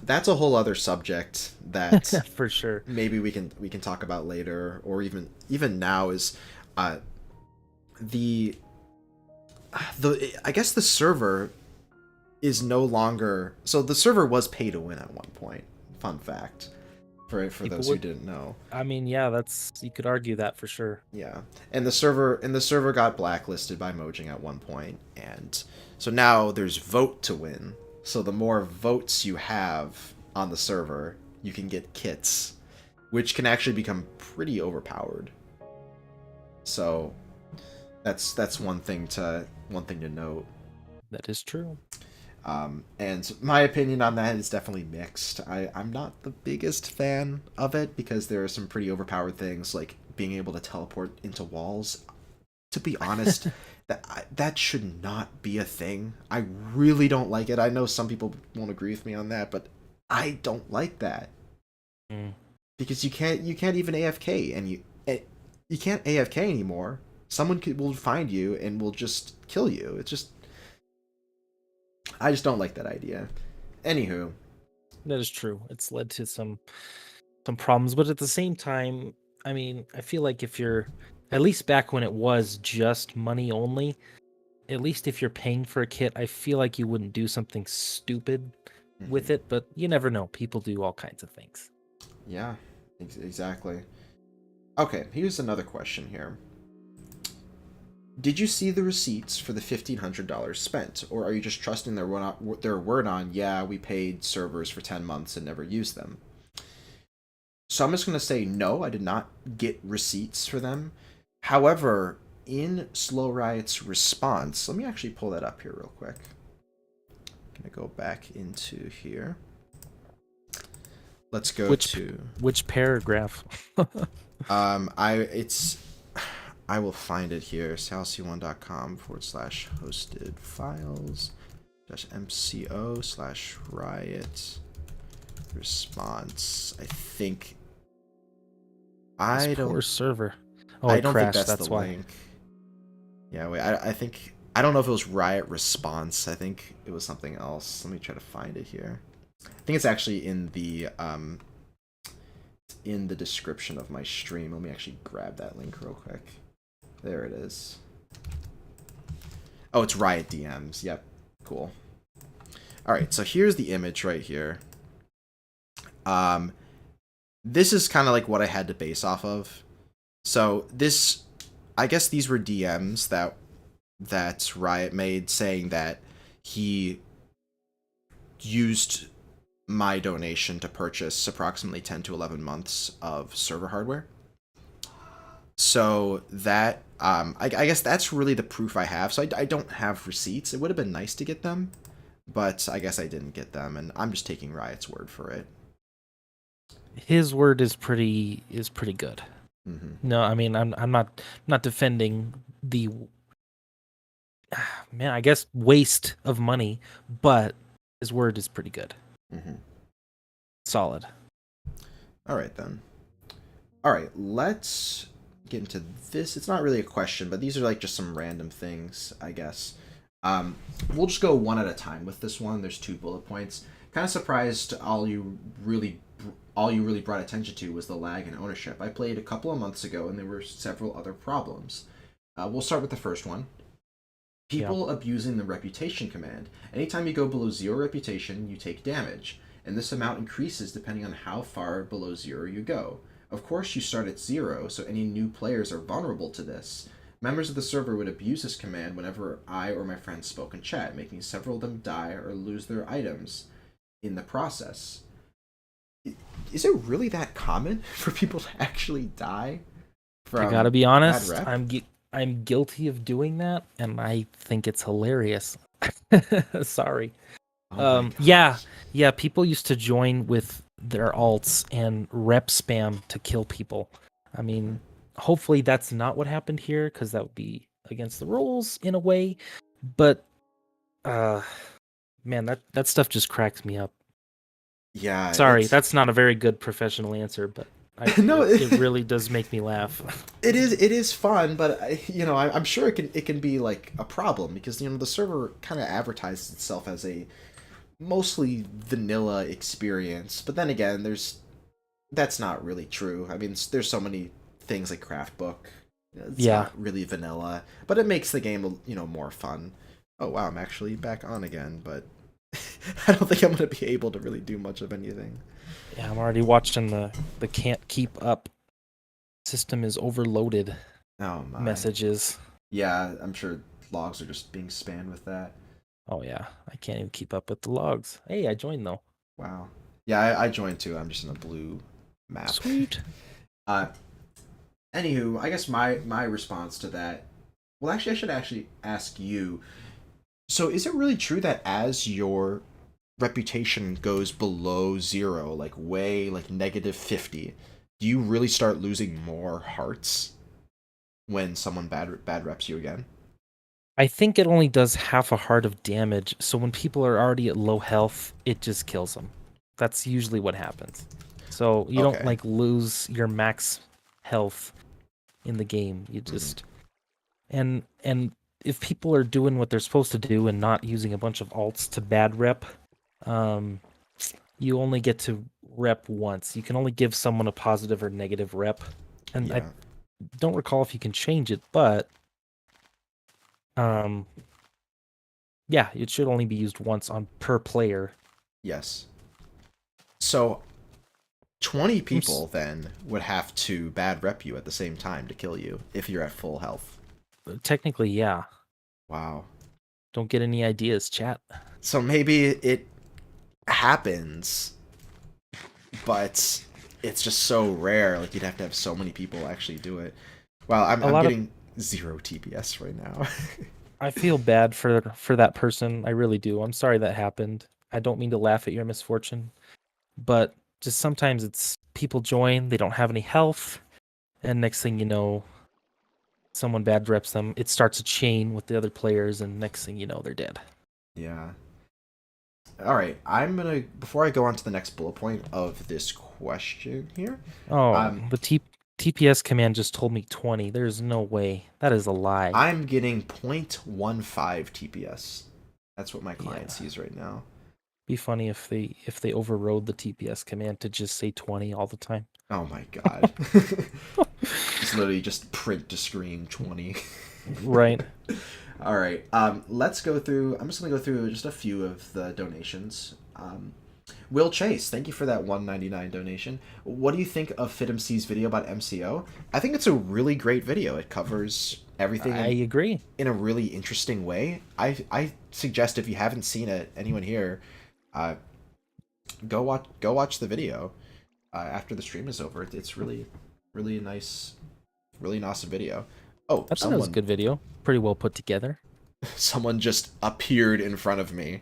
that's a whole other subject that For sure. maybe we can talk about later, or even now is uh the the I guess the server is no longer, so the server was pay to win at one point. Fun fact for People those who would, didn't know. I mean, yeah, that's, you could argue that for sure. Yeah, and the server got blacklisted by Mojang at one point, and so now there's vote to win. So the more votes you have on the server, you can get kits, which can actually become pretty overpowered. So that's one thing to note. That is true. And my opinion on that is definitely mixed. I'm not the biggest fan of it because there are some pretty overpowered things like being able to teleport into walls. To be honest, that should not be a thing. I really don't like it. I know some people won't agree with me on that, but I don't like that Mm. because you can't even AFK, and you can't AFK anymore. Someone will find you and will just kill you. It's just, I just don't like that idea. Anywho, That is true. It's led to some problems, but at the same time, I mean, I feel like if you're, at least back when it was just money only, at least if you're paying for a kit, I feel like you wouldn't do something stupid with mhm. it, but you never know. People do all kinds of things. Yeah, exactly. Okay, here's another question here. Did you see the receipts for the $1,500 spent, or are you just trusting their word on, yeah, we paid servers for 10 months and never used them? So I'm just going to say no, I did not get receipts for them. However, in Slow Riot's response, let me actually pull that up here real quick. I'm going to go back into here. Let's go to which paragraph? I will find it here. SalC1.com/hosted files -mco/riot response. I think Poor server. Oh, I it don't crashed, think that's that's the why. link. Yeah, wait. I think I don't know if it was riot response. I think it was something else. Let me try to find it here. I think it's actually in the description of my stream. Let me actually grab that link real quick. There it is. Oh, it's Riot DMs. Yep. Cool. All right, so here's the image right here. This is kind of like what I had to base off of. So this, I guess these were DMs that Riot made saying that he used my donation to purchase approximately 10 to 11 months of server hardware. So that, I guess that's really the proof I have. So I don't have receipts. It would have been nice to get them, but I guess I didn't get them, and I'm just taking Riot's word for it. His word is pretty good. Mm-hmm. No, I mean I'm not defending the man, I guess waste of money, but his word is pretty good. Mm-hmm. Solid. All right then. All right, let's get into this. It's not really a question, but these are like just some random things, I guess. We'll just go one at a time with this one. There's 2 bullet points. Kind of surprised all you really brought attention to was the lag in ownership. I played a couple of months ago, and there were several other problems. We'll start with the first one. People abusing the reputation command. Anytime you go below 0 reputation, you take damage, and this amount increases depending on how far below 0 you go. Of course, you start at 0, so any new players are vulnerable to this. Members of the server would abuse this command whenever I or my friends spoke in chat, making several of them die or lose their items in the process. Is it really that common for people to actually die from I gotta be honest, bad rep? I'm guilty of doing that, and I think it's hilarious. Sorry. Oh my God. Yeah. People used to join with their alts and rep spam to kill people. I mean, hopefully that's not what happened here, because that would be against the rules in a way. But, man, that stuff just cracks me up. Yeah, Sorry, that's not a very good professional answer, but No, it really does make me laugh. it is fun, but I'm sure it can be like a problem because the server kind of advertises itself as a mostly vanilla experience, but then again, that's not really true. I mean, there's so many things like craft book. It's not really vanilla, but it makes the game more fun. Oh wow, I'm actually back on again, but I don't think I'm gonna be able to really do much of anything. Yeah, I'm already watching the can't keep up. System is overloaded. Oh my. Messages. Yeah, I'm sure logs are just being spammed with that. Oh yeah, I can't even keep up with the logs. Hey, I joined though. Wow. Yeah, I joined too. I'm just in a blue map. Sweet. Anywho, I guess my response to that. Well, actually, I should actually ask you. So, is it really true that as your reputation goes below 0, like way like -50, do you really start losing more hearts when someone bad reps you again? I think it only does half a heart of damage, so when people are already at low health, it just kills them. That's usually what happens. So you don't like lose your max health in the game. You just and if people are doing what they're supposed to do and not using a bunch of alts to bad rep, you only get to rep once. You can only give someone a positive or negative rep. And I don't recall if you can change it, but yeah, it should only be used once on per player. Yes. So 20 people then would have to bad rep you at the same time to kill you if you're at full health. Technically, yeah. Wow. Don't get any ideas, chat. So maybe it happens, but it's just so rare. Like you'd have to have so many people actually do it. Wow, A I'm lot of getting 0 TPS right now. I feel bad for that person. I really do. I'm sorry that happened. I don't mean to laugh at your misfortune, but just sometimes it's people join, they don't have any health, and next thing you know, someone bad reps them. It starts a chain with the other players, and next thing you know, they're dead. Yeah. All right. I'm gonna before I go on to the next bullet point of this question here. Oh, Um, the TPS command just told me 20. There's no way. That is a lie. I'm getting 0.15 TPS. That's what my client Yeah. sees right now. Be funny if they overrode the TPS command to just say 20 all the time. Oh my god. Just literally just print to screen 20. Right. All right. Let's go through. I'm just gonna go through just a few of the donations. Will Chase, thank you for that 199 donation. What do you think of FitMC's video about MCO? I think it's a really great video. It covers everything I agree. in a really interesting way. I suggest if you haven't seen it, anyone here, uh, go watch the video after the stream is over. It's really a nice, really an awesome video. Oh, I thought it was a good video. Pretty well put together. someone just appeared in front of me.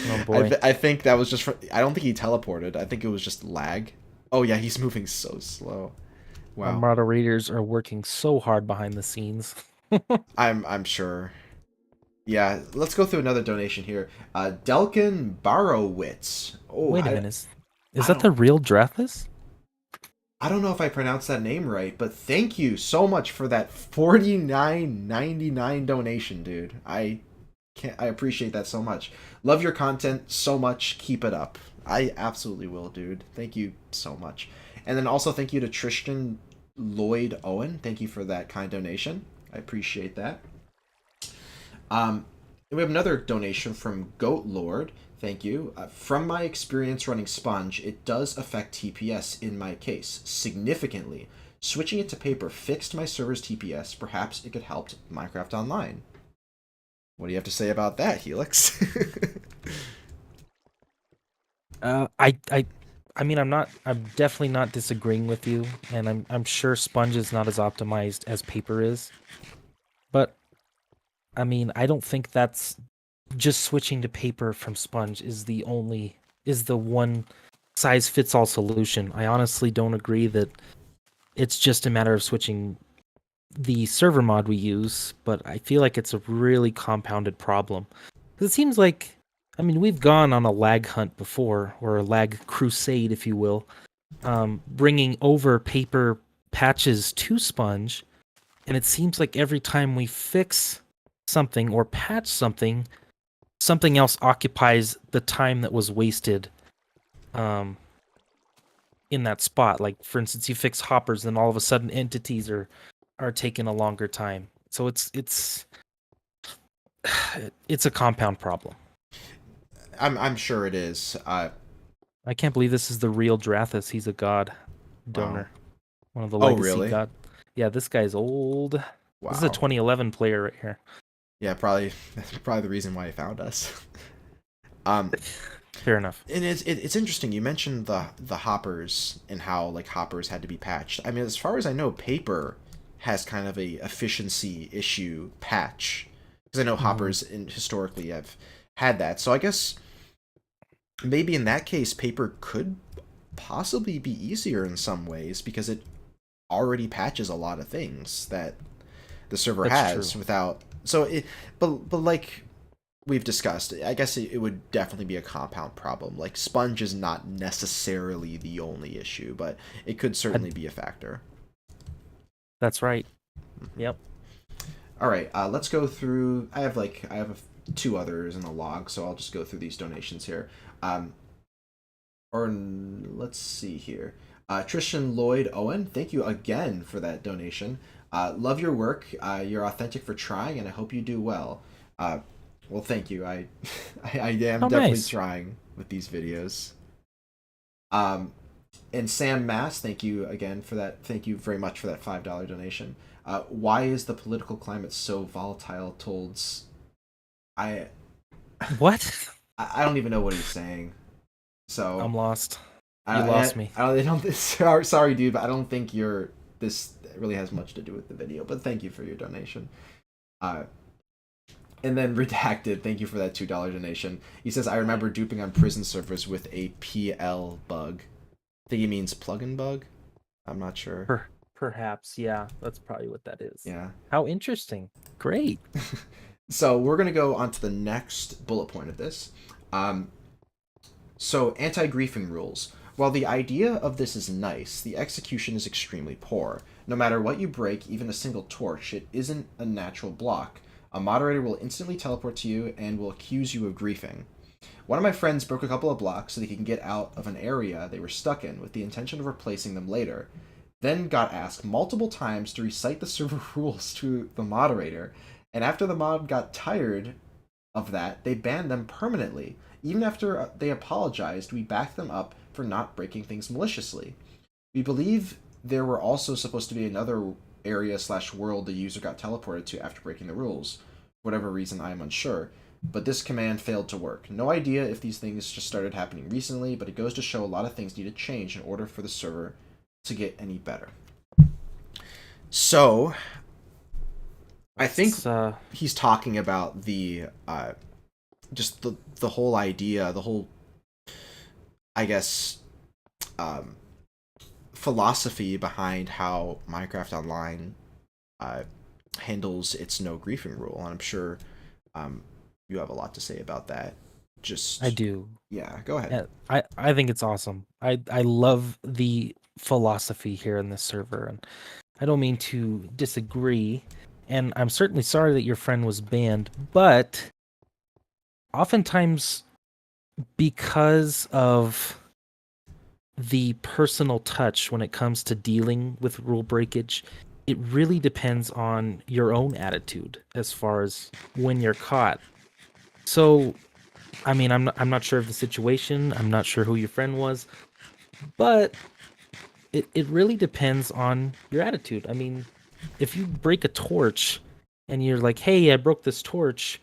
Oh boy. I think that was just I don't think he teleported. I think it was just lag. Oh yeah, he's moving so slow. Our Wow. moderators are working so hard behind the scenes. I'm sure. Yeah, let's go through another donation here. Delkin Barowitz. Oh, Wait a minute. Is I that don't the real Drathus? I don't know if I pronounced that name right, but thank you so much for that 49.99 donation, dude. I appreciate that so much. Love your content so much. Keep it up. I absolutely will, dude. Thank you so much. And then also thank you to Tristan Lloyd Owen. Thank you for that kind donation. I appreciate that. We have another donation from Goat Lord. Thank you. From my experience running Sponge, it does affect TPS in my case significantly. Switching it to paper fixed my server's TPS. Perhaps it could help Minecraft Online. What do you have to say about that, Helix? Uh, I, I, I mean, I'm definitely not disagreeing with you, and I'm sure Sponge is not as optimized as paper is. But I mean, I don't think that's just switching to paper from Sponge is the one size fits all solution. I honestly don't agree that it's just a matter of switching the server mod we use, but I feel like it's a really compounded problem. 'Cause it seems like, I mean, we've gone on a lag hunt before, or a lag crusade, if you will, bringing over paper patches to Sponge, and it seems like every time we fix something or patch something, something else occupies the time that was wasted um, in that spot. Like, for instance, you fix hoppers, then all of a sudden entities are taking a longer time. So it's a compound problem. I'm sure it is. I can't believe this is the real Drathus. He's a god Wow. donor, one of the Oh, legacy really? god. Yeah, this guy's old. This is a Wow. 2011 player right here. Yeah, probably that's probably the reason why he found us. Um, Fair enough. and it's interesting. You mentioned the hoppers and how like hoppers had to be patched. I mean, as far as I know, paper has kind of a efficiency issue patch because I know Mhm. hoppers historically have had that. So I guess maybe in that case, paper could possibly be easier in some ways because it already patches a lot of things that the server That's true. has without. So it, but like we've discussed, I guess it would definitely be a compound problem. Like Sponge is not necessarily the only issue, but it could I, certainly be a factor. that's right. Yep. All right, let's go through. I have two others in the log, so I'll just go through these donations here. Um, or let's see here. Tristan Lloyd Owen, thank you again for that donation. Love your work. You're authentic for trying, and I hope you do well. Uh, well, thank you. I am Oh, definitely nice. trying with these videos. Um, And Sam Mass, thank you again for that. Thank you very much for that $5 donation. Why is the political climate so volatile? Towards I What? I don't even know what he's saying. So I'm lost. You I lost me. I don't sorry, dude, but I don't think this really has much to do with the video. But thank you for your donation. Uh, and then Redacted, thank you for that $2 donation. He says, I remember duping on prison servers with a PL bug. I think he means plugin bug. I'm not sure. Perhaps, yeah. That's probably what that is. Yeah. How interesting. Great. So we're gonna go on to the next bullet point of this. So anti-griefing rules. While the idea of this is nice, the execution is extremely poor. No matter what you break, even a single torch, it isn't a natural block. A moderator will instantly teleport to you and will accuse you of griefing. One of my friends broke a couple of blocks so they could get out of an area they were stuck in with the intention of replacing them later. Then got asked multiple times to recite the server rules to the moderator, and after the mod got tired of that, they banned them permanently. Even after they apologized, we backed them up for not breaking things maliciously. We believe there were also supposed to be another area/world the user got teleported to after breaking the rules. For whatever reason, I am unsure. But this command failed to work. No idea if these things just started happening recently, but it goes to show a lot of things need to change in order for the server to get any better. So, I think he's talking about the just the whole idea, the whole, I guess, philosophy behind how Minecraft Online handles its no griefing rule, and I'm sure you have a lot to say about that. Just I do. Yeah, go ahead. I think it's awesome. I love the philosophy here in this server, and I don't mean to disagree, and I'm certainly sorry that your friend was banned, but oftentimes because of the personal touch when it comes to dealing with rule breakage, it really depends on your own attitude as far as when you're caught. So, I mean, I'm not sure of the situation. I'm not sure who your friend was, but it really depends on your attitude. I mean, if you break a torch and you're like, "Hey, I broke this torch,"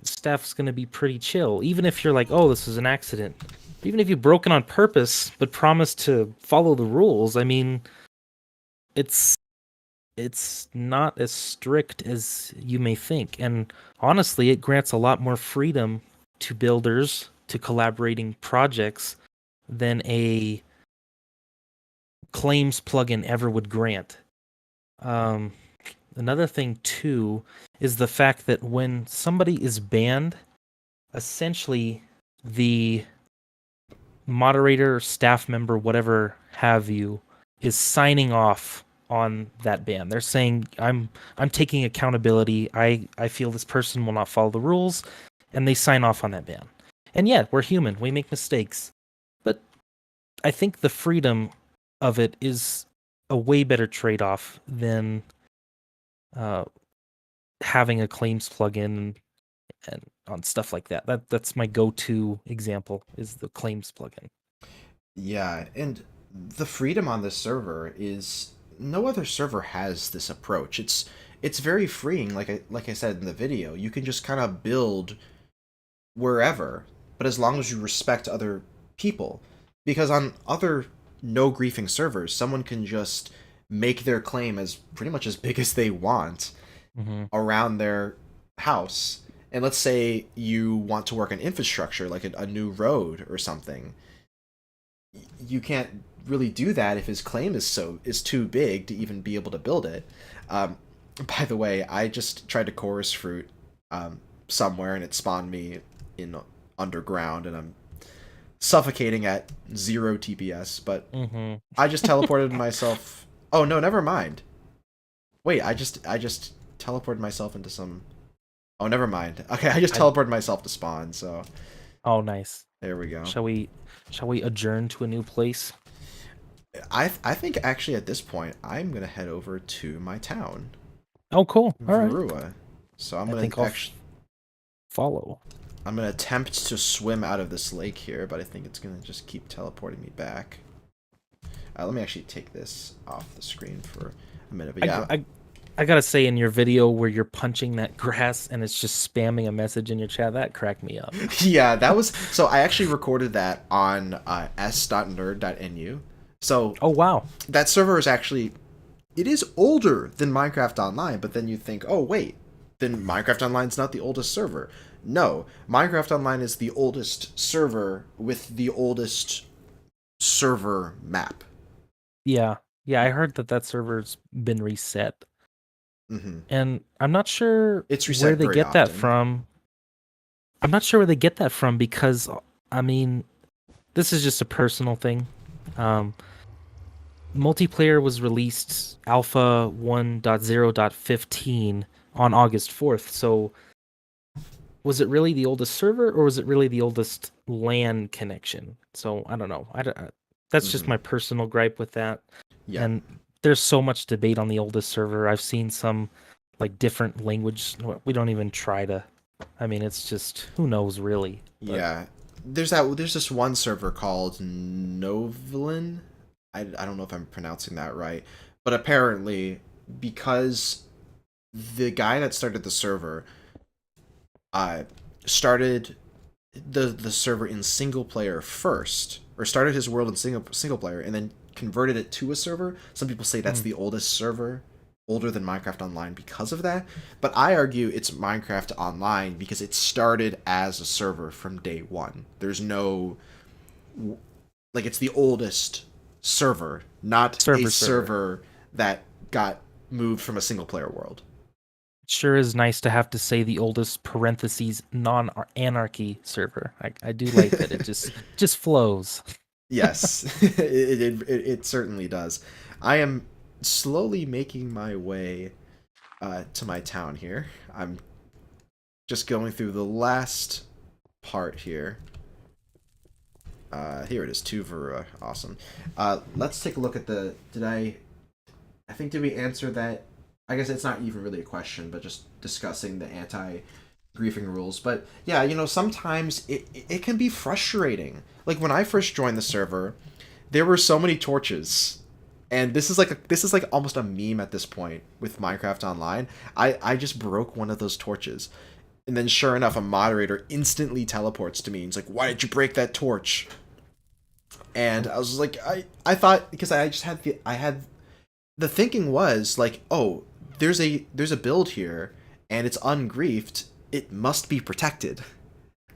staff's gonna be pretty chill. Even if you're like, "Oh, this is an accident." Even if you've broken on purpose but promised to follow the rules, I mean, it's not as strict as you may think. And honestly, it grants a lot more freedom to builders to collaborating projects than a claims plugin ever would grant. Another thing too is the fact that when somebody is banned, essentially the moderator, staff member, whatever have you, is signing off on that ban. They're saying, I'm taking accountability. I feel this person will not follow the rules, and they sign off on that ban. And yeah, we're human. We make mistakes. But I think the freedom of it is a way better trade-off than having a claims plugin and on stuff like that. That's my go-to example, is the claims plugin. Yeah, and the freedom on this server is no other server has this approach. It's very freeing. Like I said in the video, you can just kind of build wherever, but as long as you respect other people. Because on other no griefing servers, someone can just make their claim as pretty much as big as they want around their house. And let's say you want to work on infrastructure, like a new road or something. You can't really do that if his claim is too big to even be able to build it. By the way, I just tried to chorus fruit somewhere, and it spawned me in underground, and I'm suffocating at 0 TPS. But I just teleported myself. Oh no, never mind. Wait, I just teleported myself into some. Oh, never mind. Okay, I just teleported myself to spawn. So. Oh, nice. There we go. Shall we adjourn to a new place? I think actually at this point I'm gonna head over to my town. Oh, cool. All right. Varua. So I'm gonna actually follow. I'm gonna attempt to swim out of this lake here, but I think it's gonna just keep teleporting me back. Let me actually take this off the screen for a minute. But I, yeah, I, I gotta say, in your video where you're punching that grass and it's just spamming a message in your chat, that cracked me up. yeah, that was so. I actually recorded that on s.nerd.nu. So Oh wow. that server is actually it is older than Minecraft Online. But then you think, oh wait, then Minecraft Online's not the oldest server. No, Minecraft Online is the oldest server with the oldest server map. Yeah. Yeah, I heard that that server's been reset. Hmm. And I'm not sure It's where reset they very get that often. from. I'm not sure where they get that from because, I mean, this is just a personal thing. Um, multiplayer was released Alpha 1.0.15 on August 4th. So was it really the oldest server or was it really the oldest LAN connection? So I don't know. That's just Hmm. my personal gripe with that. Yeah. And there's so much debate on the oldest server. I've seen some like different language. We don't even try to. I mean, it's just who knows really. But Yeah. There's this one server called Novlin. I don't know if I'm pronouncing that right, but apparently because the guy that started the server uh started the server in single player first, or started his world in single player and then converted it to a server. Some people say that's hmm, the oldest server, older than Minecraft Online because of that. But I argue it's Minecraft Online because it started as a server from day one. There's no like it's the oldest server, not a server. server that got moved from a single player world. Sure is nice to have to say the oldest parentheses non-anarchy server. I do like that. It just flows. Yes, it certainly does. I am slowly making my way to my town here. I'm just going through the last part here. Here it is, Tuvera. Awesome. Let's take a look at the. I think did we answer that? I guess it's not even really a question, but just discussing the anti-griefing rules. But yeah, sometimes it can be frustrating. Like when I first joined the server, there were so many torches, and this is like almost a meme at this point with Minecraft Online. I just broke one of those torches, and then sure enough, a moderator instantly teleports to me and is like, "Why did you break that torch?" And I was just like, I thought because I just had the thinking was like, oh, there's a build here, and it's ungriefed. It must be protected.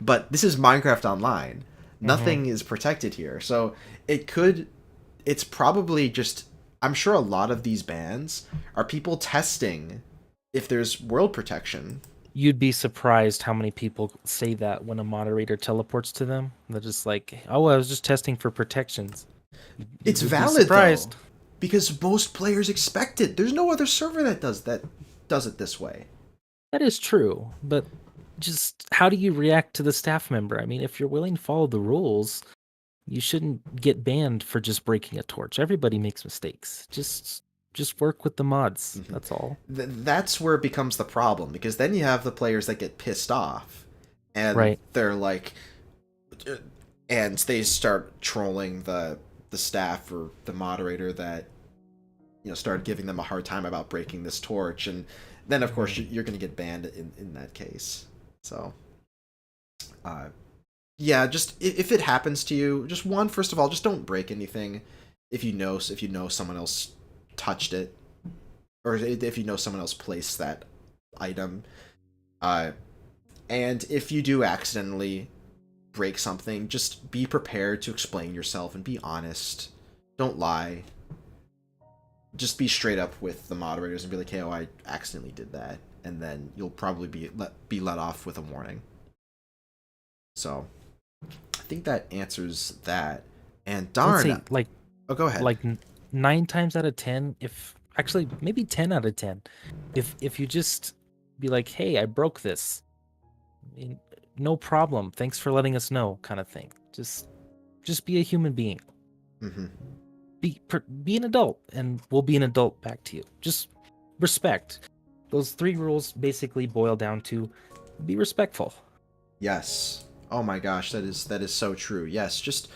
But this is Minecraft Online. Hmm. Nothing is protected here, so it could. It's probably just. I'm sure a lot of these bans are people testing if there's world protection. You'd be surprised how many people say that when a moderator teleports to them. They're just like, "Oh, I was just testing for protections." You It's would be valid though, surprised. because most players expect it. There's no other server that does it this way. That is true, but just how do you react to the staff member? I mean, if you're willing to follow the rules, you shouldn't get banned for just breaking a torch. Everybody makes mistakes. Just work with the mods. Mhm. That's all. That's where it becomes the problem, because then you have the players that get pissed off, and Right. they're like, and they start trolling the staff or the moderator that started giving them a hard time about breaking this torch, and then of course Mhm. you're going to get banned in that case. So, uh, yeah, just if it happens to you, just first of all, just don't break anything. If you know someone else touched it, or if you know someone else placed that item, uh, and if you do accidentally break something, just be prepared to explain yourself and be honest. Don't lie. Just be straight up with the moderators and be like, "Hey, oh, I accidentally did that," and then you'll probably be let off with a warning. So I think that answers that. And I would darn, say like oh, go ahead. like 9 times out of 10, if actually maybe 10 out of 10, if you just be like, "Hey, I broke this." I mean, no problem. Thanks for letting us know, kind of thing. Just be a human being. Hmm. Be an adult, and we'll be an adult back to you. Just respect. Those three rules basically boil down to be respectful. Yes. Oh my gosh, that is so true. Yes, just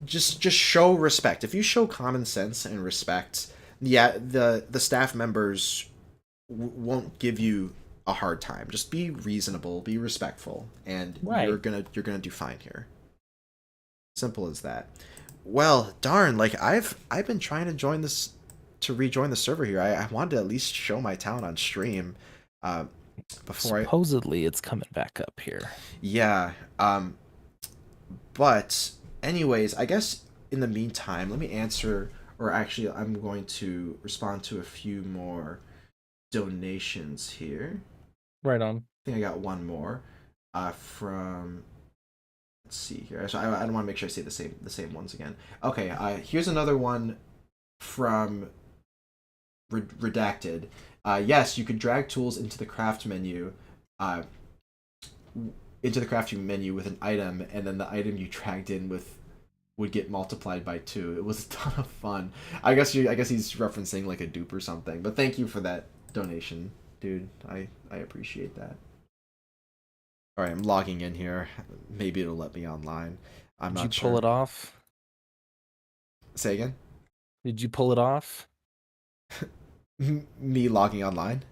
just show respect. If you show common sense and respect, yeah, the staff members won't give you a hard time. Just be reasonable, be respectful, and Right. you're gonna do fine here. Simple as that. Well, darn, like I've been trying to rejoin the server here. I wanted to at least show my talent on stream. Uh, before Supposedly it's coming back up here. Yeah. But anyways, I guess in the meantime, let me answer, or actually, I'm going to respond to a few more donations here. Right on. I think I got one more from. Let's see here. So I don't want to make sure I say the same ones again. Okay. Here's another one from Redacted. Yes, you could drag tools into the craft menu. Into the crafting menu with an item, and then the item you dragged in with would get multiplied by 2. It was a ton of fun. I guess he's referencing like a dupe or something. But thank you for that donation, dude. I appreciate that. All right, I'm logging in here. Maybe it'll let me online. I'm not sure. Did you pull it off? Say again? Did you pull it off? Me logging online?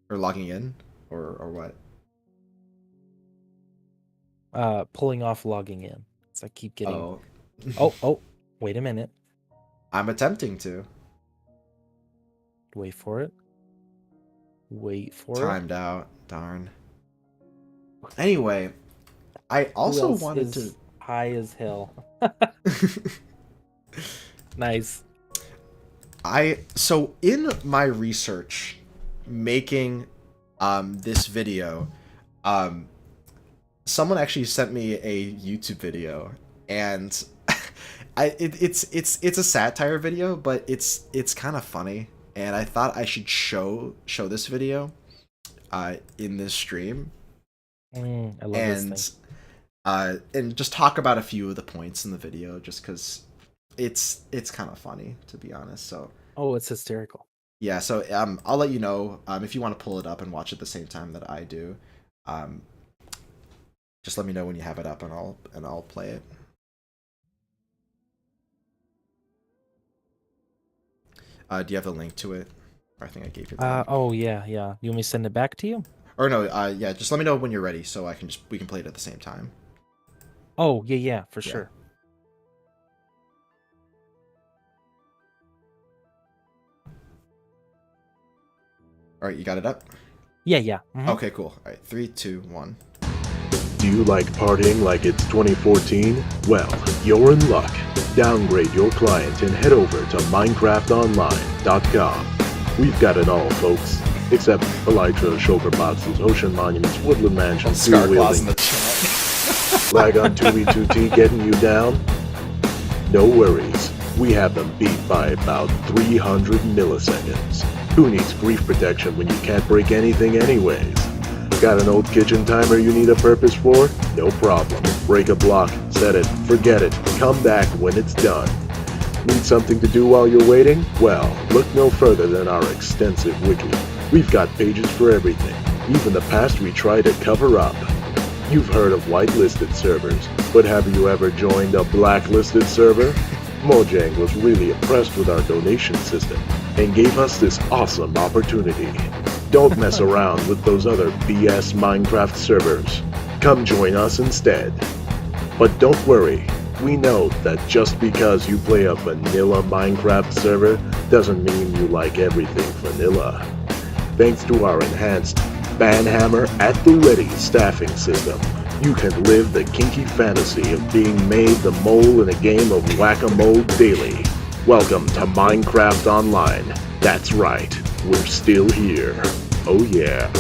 Or logging in? Or what? Pulling off logging in. So I keep getting. Oh. oh, wait a minute. I'm attempting to. Wait for it. Wait for it. Timed out. Darn. Anyway, I also wanted to. High as hell. Nice. So in my research making this video, someone actually sent me a YouTube video, and it's a satire video, but it's kind of funny, and I thought I should show this video in this stream. I love this thing. And just talk about a few of the points in the video, just because it's kind of funny, to be honest. So it's hysterical. Yeah, so I'll let you know if you want to pull it up and watch at the same time that I do. Just let me know when you have it up, and I'll play it. Do you have the link to it? I think I gave you. Oh yeah. You want me to send it back to you? Or no, yeah. Just let me know when you're ready, so we can play it at the same time. Oh yeah, for sure. All right, you got it up? Yeah. Mm-hmm. Okay, cool. All right, 3, 2, 1. Do you like partying like it's 2014? Well, you're in luck. Downgrade your client and head over to MinecraftOnline.com. We've got it all, folks. Except Elytra, Shulker Boxes, Ocean Monuments, Woodland Mansions, Scar Claws in Wheeling. the chat. Lag on 2E2T getting you down? No worries. We have them beat by about 300 milliseconds. Who needs grief protection when you can't break anything anyways? Got an old kitchen timer you need a purpose for? No problem. Break a block, set it, forget it, come back when it's done. Need something to do while you're waiting? Well, look no further than our extensive wiki. We've got pages for everything, even the past we try to cover up. You've heard of whitelisted servers, but have you ever joined a blacklisted server? Mojang was really impressed with our donation system and gave us this awesome opportunity. Don't mess around with those other BS Minecraft servers. Come join us instead. But don't worry, we know that just because you play a vanilla Minecraft server doesn't mean you like everything vanilla. Thanks to our enhanced Banhammer at the Ready staffing system, you can live the kinky fantasy of being made the mole in a game of Whack-A-Mole daily. Welcome to Minecraft Online. That's right, we're still here. Oh yeah.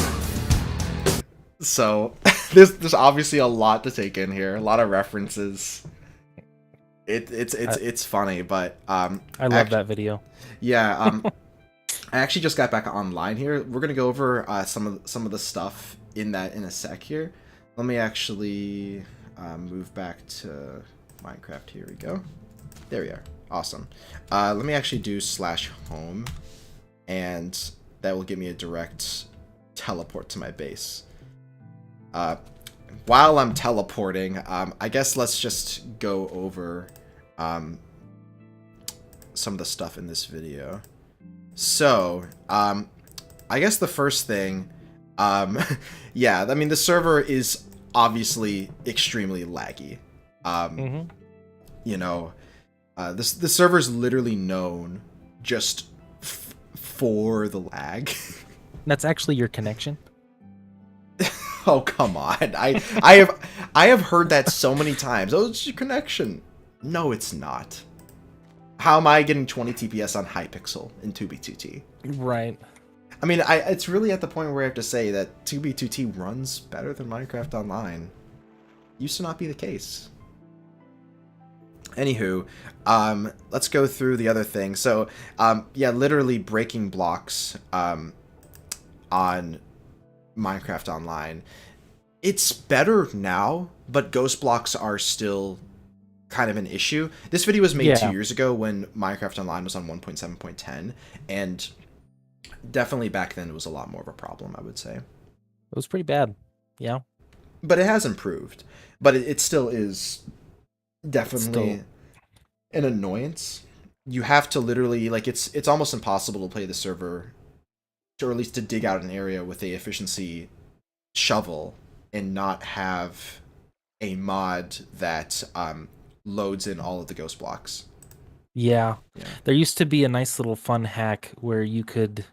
So, there's obviously a lot to take in here, a lot of references. It's funny, but I love that video. Yeah, I actually just got back online here. We're gonna go over some of the stuff in a sec here. Let me actually move back to Minecraft. Here we go. There we are. Awesome. Let me actually do /home, and that will give me a direct teleport to my base. while I'm teleporting, I guess let's just go over some of the stuff in this video. So, I guess the first thing, yeah, I mean, the server is obviously extremely laggy. You know, the server is literally known just for the lag. That's actually your connection. Oh, come on. I have heard that so many times. Oh, it's your connection. No, it's not. How am I getting 20 TPS on Hypixel in 2B2T? Right. I mean, it's really at the point where I have to say that 2B2T runs better than Minecraft Online. Used to not be the case. Anywho, let's go through the other thing. So, yeah, literally breaking blocks on Minecraft Online. It's better now, but ghost blocks are still kind of an issue. This video was made 2 years ago when Minecraft Online was on 1.7.10, and definitely back then it was a lot more of a problem, I would say. It was pretty bad. Yeah. But it has improved. But it still is definitely an annoyance. You have to literally, like, it's almost impossible to play the server, or at least to dig out an area with a efficiency shovel and not have a mod that loads in all of the ghost blocks. Yeah. There used to be a nice little fun hack where you could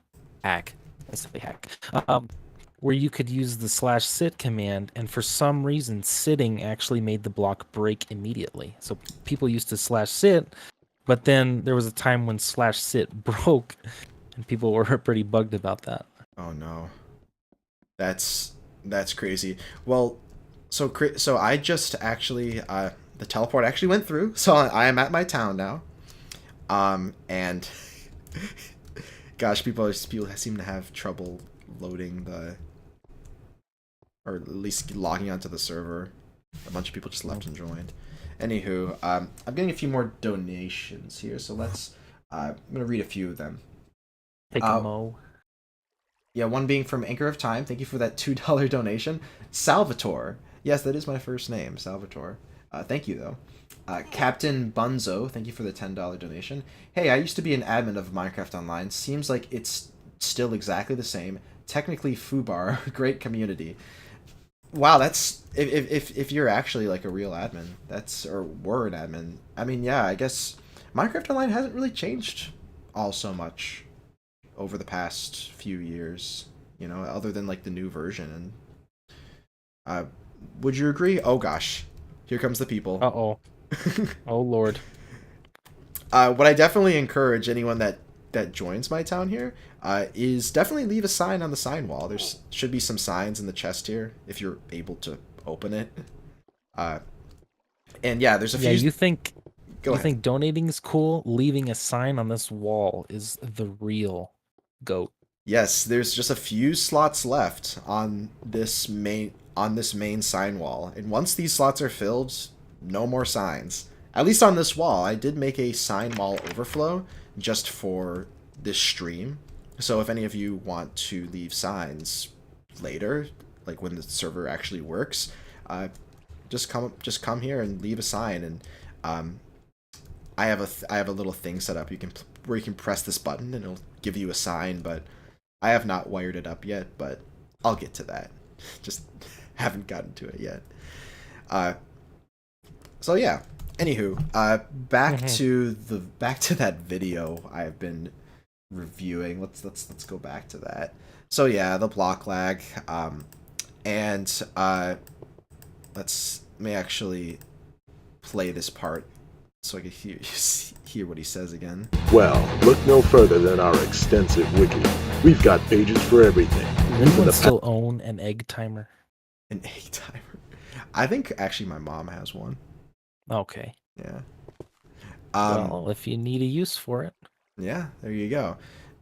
where you could use the /sit command, and for some reason sitting actually made the block break immediately. So people used to /sit, but then there was a time when /sit broke, and people were pretty bugged about that. Oh no, that's crazy. Well, so I just actually the teleport actually went through, so I am at my town now. And gosh, people seem to have trouble loading or at least logging onto the server. A bunch of people just left and joined. Anywho, I'm getting a few more donations here, so let's. I'm gonna read a few of them. Take a mo. Yeah, one being from Anchor of Time. Thank you for that $2 donation. Salvatore. Yes, that is my first name, Salvatore. Thank you, though. Captain Bunzo, thank you for the $10 donation. Hey, I used to be an admin of Minecraft Online. Seems like it's still exactly the same. Technically, Fubar, great community. Wow, that's if you're actually like a real admin, or were an admin. I mean, yeah, I guess Minecraft Online hasn't really changed all so much over the past few years, you know, other than like the new version. And would you agree? Oh gosh, here comes the people. Uh-oh. Oh lord. What I definitely encourage anyone that joins my town here is definitely leave a sign on the sign wall. There should be some signs in the chest here if you're able to open it. And yeah, there's a few. Yeah, you think ahead. Think donating is cool? Leaving a sign on this wall is the real goat. Yes, there's just a few slots left on this main sign wall, and once these slots are filled, no more signs. At least on this wall, I did make a sign wall overflow just for this stream. So if any of you want to leave signs later, like when the server actually works, just come here and leave a sign. And I have a little thing set up where you can press this button and it'll give you a sign, but I have not wired it up yet, but I'll get to that. Just haven't gotten to it yet. So yeah. Anywho, back to that video I've been reviewing. Let's go back to that. So yeah, the block lag, and let me actually play this part so I can hear what he says again. Well, look no further than our extensive wiki. We've got pages for everything. Does anyone still own an egg timer? An egg timer? I think actually my mom has one. Okay. Yeah. Well, if you need a use for it. Yeah, there you go.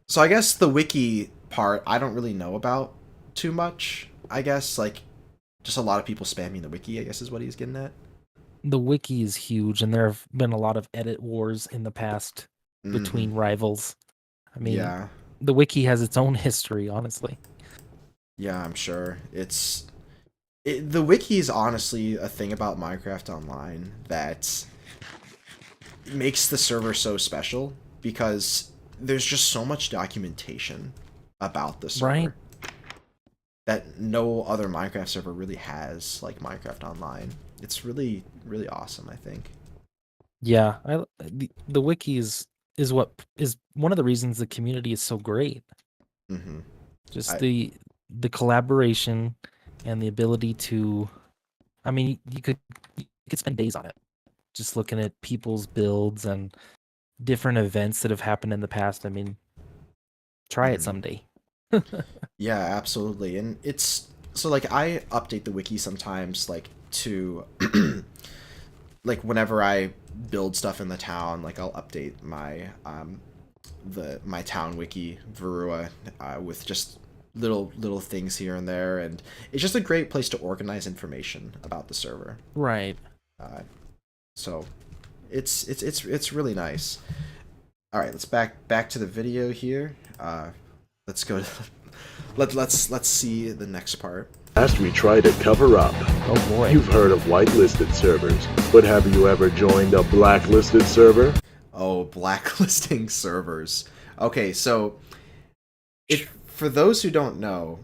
So I guess the wiki part I don't really know about too much. I guess like just a lot of people spamming the wiki, I guess is what he's getting at. The wiki is huge, and there have been a lot of edit wars in the past between rivals. I mean, yeah. The wiki has its own history, honestly. Yeah, I'm sure. It's The wiki is honestly a thing about Minecraft Online that makes the server so special because there's just so much documentation about the Right? server that no other Minecraft server really has like Minecraft Online. It's really, really awesome, I think. Yeah, the wiki is what is one of the reasons the community is so great. Hmm. Just I, the collaboration and the ability to, I mean, you could spend days on it, just looking at people's builds and different events that have happened in the past. I mean, try it mhm. someday. Yeah, absolutely. And it's so like I update the wiki sometimes like to like whenever I build stuff in the town, like I'll update my my town wiki Varua with just little things here and there, and it's just a great place to organize information about the server. Right. Uh, so it's really nice. All right, let's back to the video here. Let's go. Let's see the next part. Last we try to cover up. Oh boy. You've heard of whitelisted servers, but have you ever joined a blacklisted server? Oh, blacklisting servers. Okay, so if for those who don't know,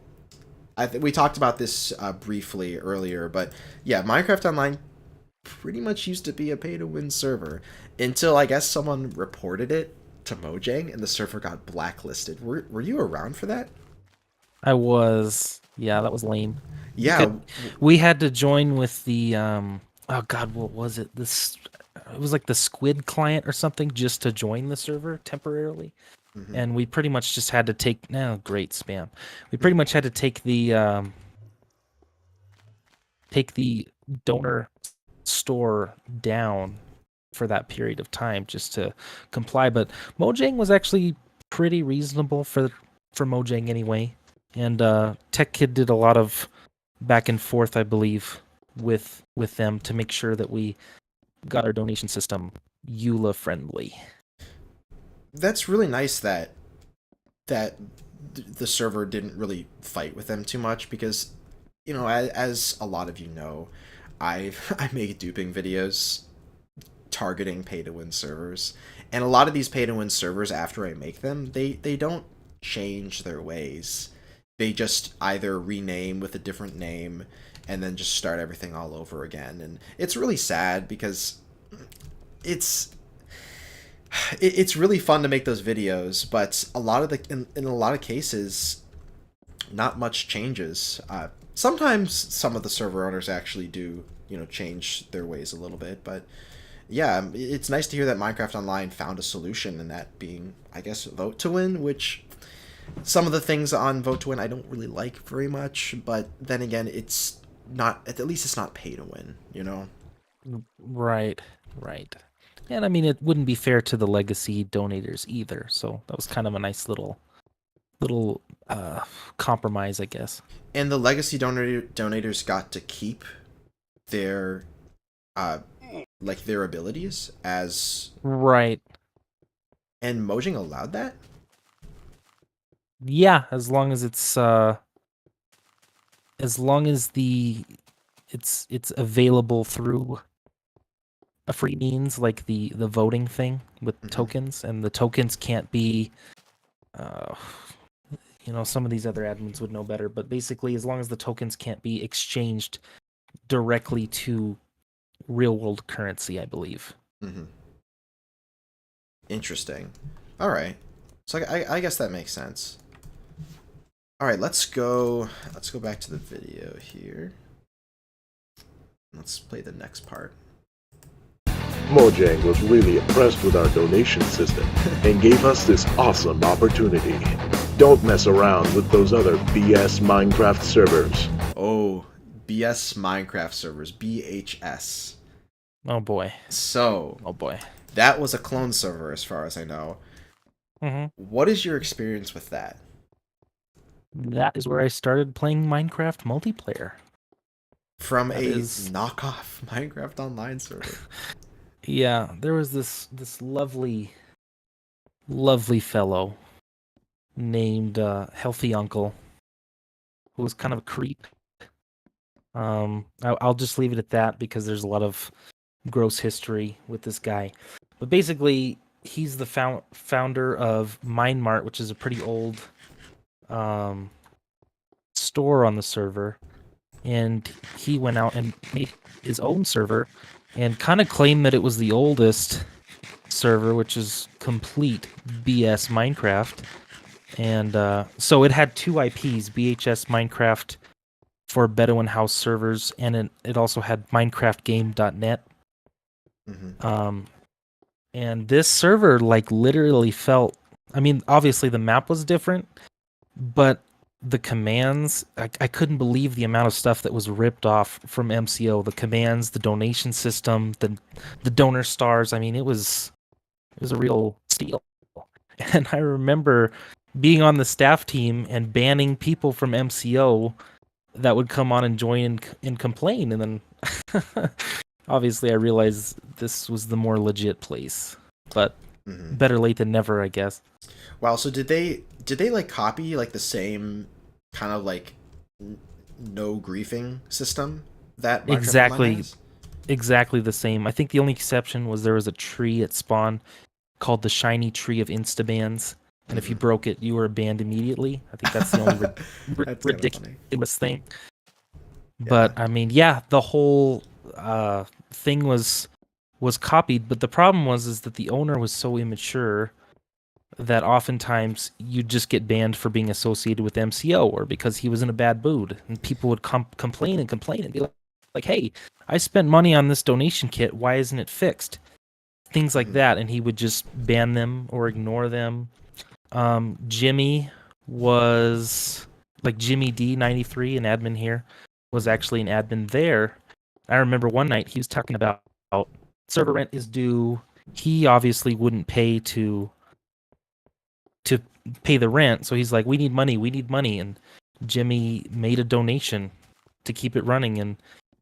we talked about this briefly earlier, but yeah, Minecraft Online pretty much used to be a pay-to-win server until I guess someone reported it to Mojang and the server got blacklisted. Were you around for that? I was. Yeah, that was lame. Yeah. We had to join with the oh god, what was it? This it was like the Squid client or something just to join the server temporarily. Mhm. And we pretty much just had to take great spam. We pretty much had to take the donor store down for that period of time just to comply. But Mojang was actually pretty reasonable for Mojang anyway. And Tech Kid did a lot of back and forth, I believe, with them to make sure that we got our donation system EULA friendly. That's really nice that that the server didn't really fight with them too much because you know, as a lot of you know, I make duping videos targeting pay to win servers, and a lot of these pay to win servers after I make them, they don't change their ways. They just either rename with a different name and then just start everything all over again, and it's really sad because it's it's really fun to make those videos, but a lot of in a lot of cases, not much changes. Sometimes some of the server owners actually do, you know, change their ways a little bit, but yeah, it's nice to hear that Minecraft Online found a solution, and that being, I guess, vote to win, which some of the things on vote to win I don't really like very much, but then again, it's not, at least it's not pay to win, you know? Right, right. And I mean, it wouldn't be fair to the legacy donators either. So that was kind of a nice little compromise, I guess. And the legacy donators got to keep their uh like their abilities as, Right. and Mojang allowed that? Yeah, as long as it's available through a free means like the voting thing with Mhm. tokens, and the tokens can't be uh some of these other admins would know better, but basically as long as the tokens can't be exchanged directly to real world currency, I believe. Mm-hmm. Interesting. All right. So I guess that makes sense. All right, let's go back to the video here. Let's play the next part. Mojang was really impressed with our donation system and gave us this awesome opportunity. Don't mess around with those other BS Minecraft servers. Oh, BS Minecraft servers, BHS. Oh boy. So, Oh boy. that was a clone server as far as I know. Mm-hmm. What is your experience with that? That is where I started playing Minecraft multiplayer. From That a is- knockoff Minecraft Online server. Yeah, there was this lovely fellow named Healthy Uncle, who was kind of a creep. I'll just leave it at that because there's a lot of gross history with this guy. But basically, he's the founder of MineMart, which is a pretty old um, store on the server. And he went out and made his own server and kind of claimed that it was the oldest server, which is complete BS Minecraft. And so it had two IPs, BHS Minecraft for Bedouin House servers, and it also had MinecraftGame.net. Mm-hmm. And this server like literally felt, I mean, obviously the map was different, but the commands, I couldn't believe the amount of stuff that was ripped off from MCO. The commands, the donation system, the donor stars. I mean, it was a real steal. And I remember being on the staff team and banning people from MCO that would come on and join and complain. And then obviously I realized this was the more legit place. But better late than never, I guess. Wow, so did they like copy like the same kind of like no griefing system that Minecraft Online has? Exactly the same. I think the only exception was there was a tree at spawn called the Shiny Tree of Instabans. And if you broke it, you were banned immediately. I think that's the only ridiculous thing. But I mean, yeah, the whole thing was copied. But the problem was that the owner was so immature that oftentimes you'd just get banned for being associated with MCO or because he was in a bad mood. And people would complain and be like, hey, I spent money on this donation kit. Why isn't it fixed? Things like that. And he would just ban them or ignore them. Jimmy was like Jimmy D93, an admin here, was actually an admin there. I remember one night he was talking about server rent is due. He obviously wouldn't pay to pay the rent, so he's like, we need money, and Jimmy made a donation to keep it running, and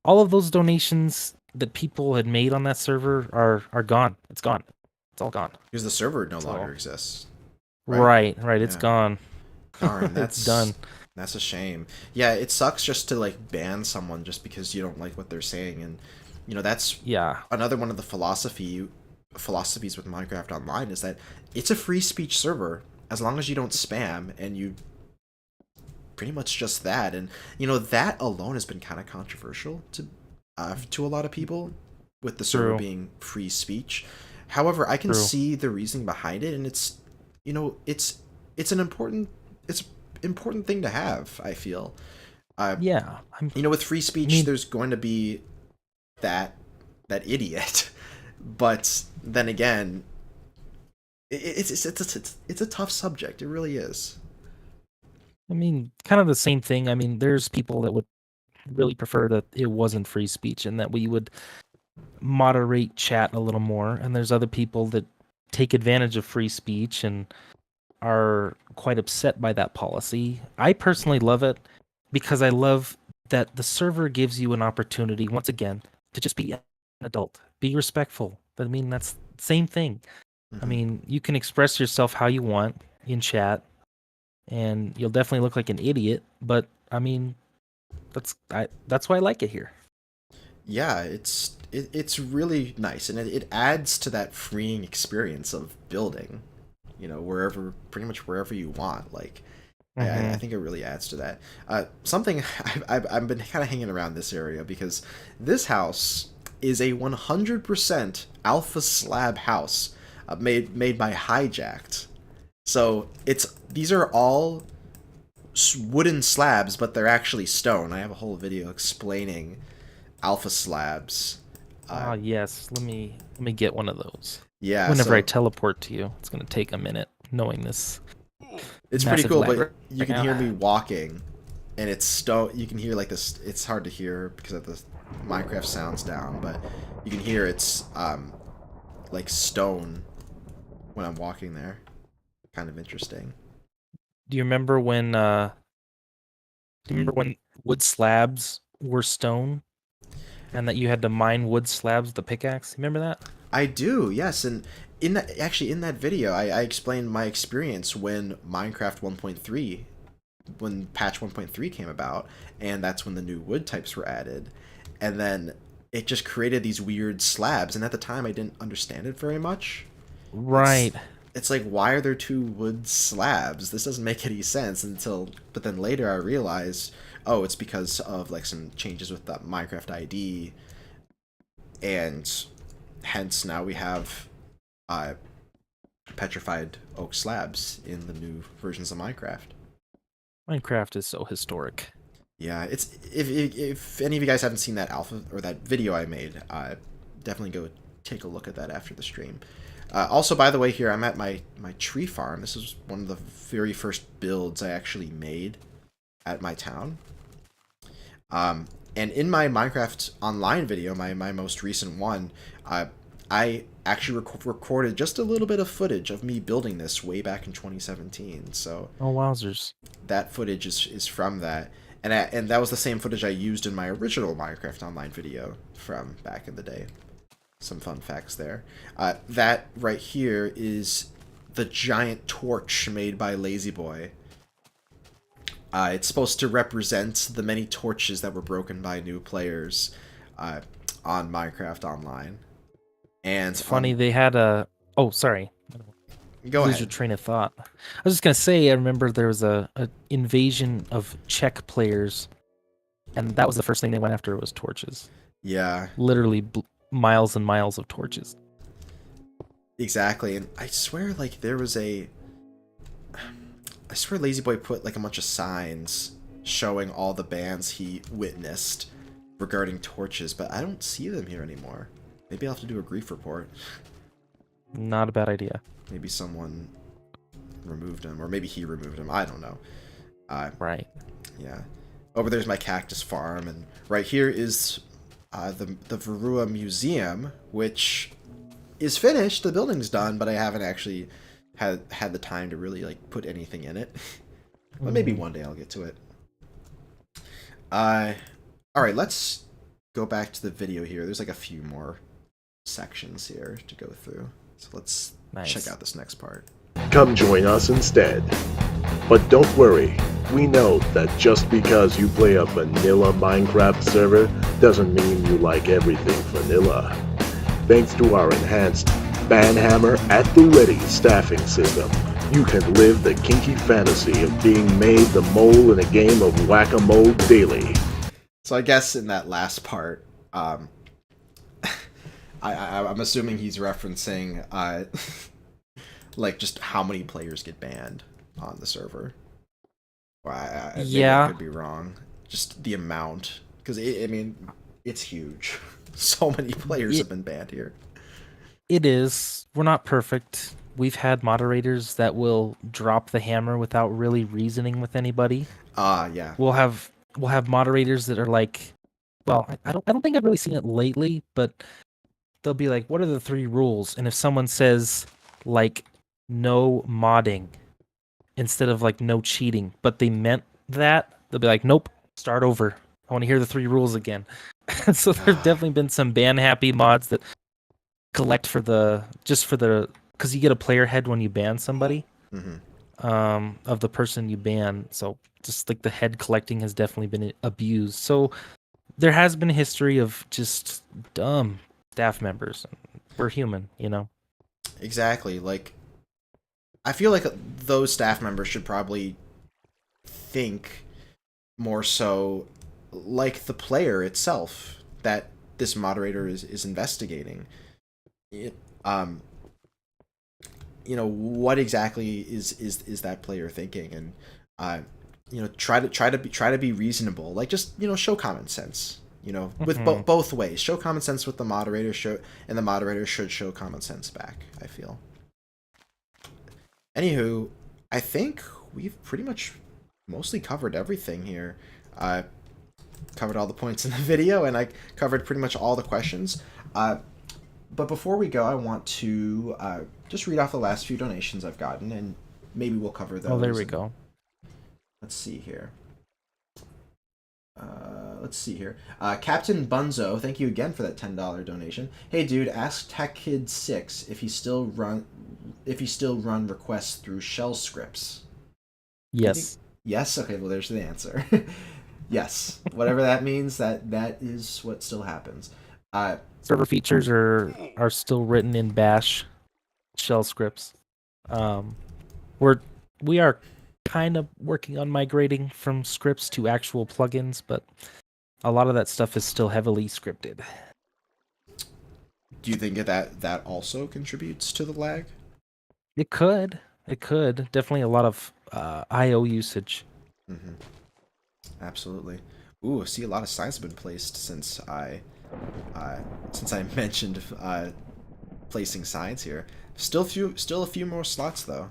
all of those donations that people had made on that server are gone. It's gone. It's all gone. Because the server no longer exists. Right. It's gone. Darn, that's done. That's a shame. Yeah, it sucks just to like ban someone just because you don't like what they're saying, and you know that's another one of the philosophies with Minecraft Online is that it's a free speech server as long as you don't spam and you pretty much just that. And you know that alone has been kind of controversial to a lot of people with the server being free speech. However, I can see the reasoning behind it, and it's an important thing to have, I feel. With free speech, there's going to be that idiot, but then again, it's a tough subject. It really is. I mean, kind of the same thing. I mean, there's people that would really prefer that it wasn't free speech and that we would moderate chat a little more, and there's other people that take advantage of free speech and are quite upset by that policy. I personally love it because I love that the server gives you an opportunity, once again, to just be an adult, be respectful. I mean, that's the same thing. I mean, you can express yourself how you want in chat, and you'll definitely look like an idiot, but I mean, that's why I like it here. Yeah, it's really nice, and it adds to that freeing experience of building. You know, pretty much wherever you want. Like, I think it really adds to that. Something I've been kind of hanging around this area because this house is a 100% alpha slab house made by Hijacked. So these are all wooden slabs, but they're actually stone. I have a whole video explaining alpha slabs. Yes, let me get one of those. Yeah. Whenever I teleport to you, it's gonna take a minute knowing this. It's pretty cool, but you can hear me walking, and it's stone. You can hear like this. It's hard to hear because of the Minecraft sounds down, but you can hear it's like stone when I'm walking there. Kind of interesting. Do you remember when wood slabs were stone, and that you had to mine wood slabs with the pickaxe? Remember that? I do, yes, and in that video, I explained my experience when Minecraft 1.3 when patch 1.3 came about, and that's when the new wood types were added, and then it just created these weird slabs. And at the time, I didn't understand it very much. Right. It's like, why are there two wood slabs? This doesn't make any sense but then later I realized, oh, it's because of like some changes with the Minecraft ID, and hence now we have petrified oak slabs in the new versions of Minecraft. Minecraft is so historic. Yeah, it's if any of you guys haven't seen that alpha or that video I made, definitely go take a look at that after the stream. Also, by the way, here I'm at my tree farm. This is one of the very first builds I actually made at my town. And in my Minecraft Online video, my most recent one, I actually recorded just a little bit of footage of me building this way back in 2017. So Oh, wowzers. that footage is from that. And that was the same footage I used in my original Minecraft Online video from back in the day. Some fun facts there. That right here is the giant torch made by Lazy Boy. It's supposed to represent the many torches that were broken by new players on Minecraft Online. And It's funny, they had a... Oh, sorry. Go Lose ahead. your train of thought. I was just going to say, I remember there was a invasion of Czech players, and that was the first thing they went after was torches. Yeah. Literally miles and miles of torches. Exactly, and I swear, like, I swear Lazy Boy put, like, a bunch of signs showing all the bans he witnessed regarding torches, but I don't see them here anymore. Maybe I'll have to do a grief report. Not a bad idea. Maybe someone removed him, or maybe he removed him. I don't know. Right. Yeah. Over there's my cactus farm, and right here is the Varua Museum, which is finished. The building's done, but I haven't actually had the time to really like put anything in it. But maybe one day I'll get to it. All right, let's go back to the video here. There's like a few more sections here to go through, so let's check out this next part. Come join us instead. But don't worry, we know that just because you play a vanilla Minecraft server doesn't mean you like everything vanilla. Thanks to our enhanced Banhammer at the Ready staffing system, you can live the kinky fantasy of being made the mole in a game of Whack-A-Mole daily. So I guess in that last part, I'm assuming he's referencing like just how many players get banned on the server. Or maybe I could be wrong. Just the amount, because I mean, it's huge. So many players have been banned here. It is. We're not perfect. We've had moderators that will drop the hammer without really reasoning with anybody. Yeah. We'll have moderators that are like, well, I don't think I've really seen it lately, but they'll be like, what are the 3 rules? And if someone says like no modding instead of like no cheating, but they meant that, they'll be like, nope, start over. I want to hear the 3 rules again. So there's definitely been some ban happy mods that collect because you get a player head when you ban somebody. Of the person you ban. So just like the head collecting has definitely been abused. So there has been a history of just dumb staff members. We're human, you know? Exactly. Like, I feel like those staff members should probably think more so like the player itself that this moderator is investigating. You know, what exactly is that player thinking, and you know, try to be reasonable. Like, just, you know, show common sense. You know, with both ways. Show common sense with the moderator, and the moderator should show common sense back, I feel. Anywho, I think we've pretty much mostly covered everything here. Covered all the points in the video, and I covered pretty much all the questions. But before we go, I want to just read off the last few donations I've gotten, and maybe we'll cover those. Oh, there we go. Let's see here. Captain Bunzo, thank you again for that $10 donation. Hey dude, ask TechKid6 if he still run requests through shell scripts. Yes. Yes. Okay. Well, there's the answer. Yes. Whatever that means, that is what still happens. Server features are still written in Bash shell scripts. Um, we are kind of working on migrating from scripts to actual plugins, but a lot of that stuff is still heavily scripted. Do you think that also contributes to the lag? It could. It could. Definitely a lot of I/O usage. Mm-hmm. Absolutely. Ooh, I see a lot of signs have been placed since I mentioned placing signs here. Still a few more slots though.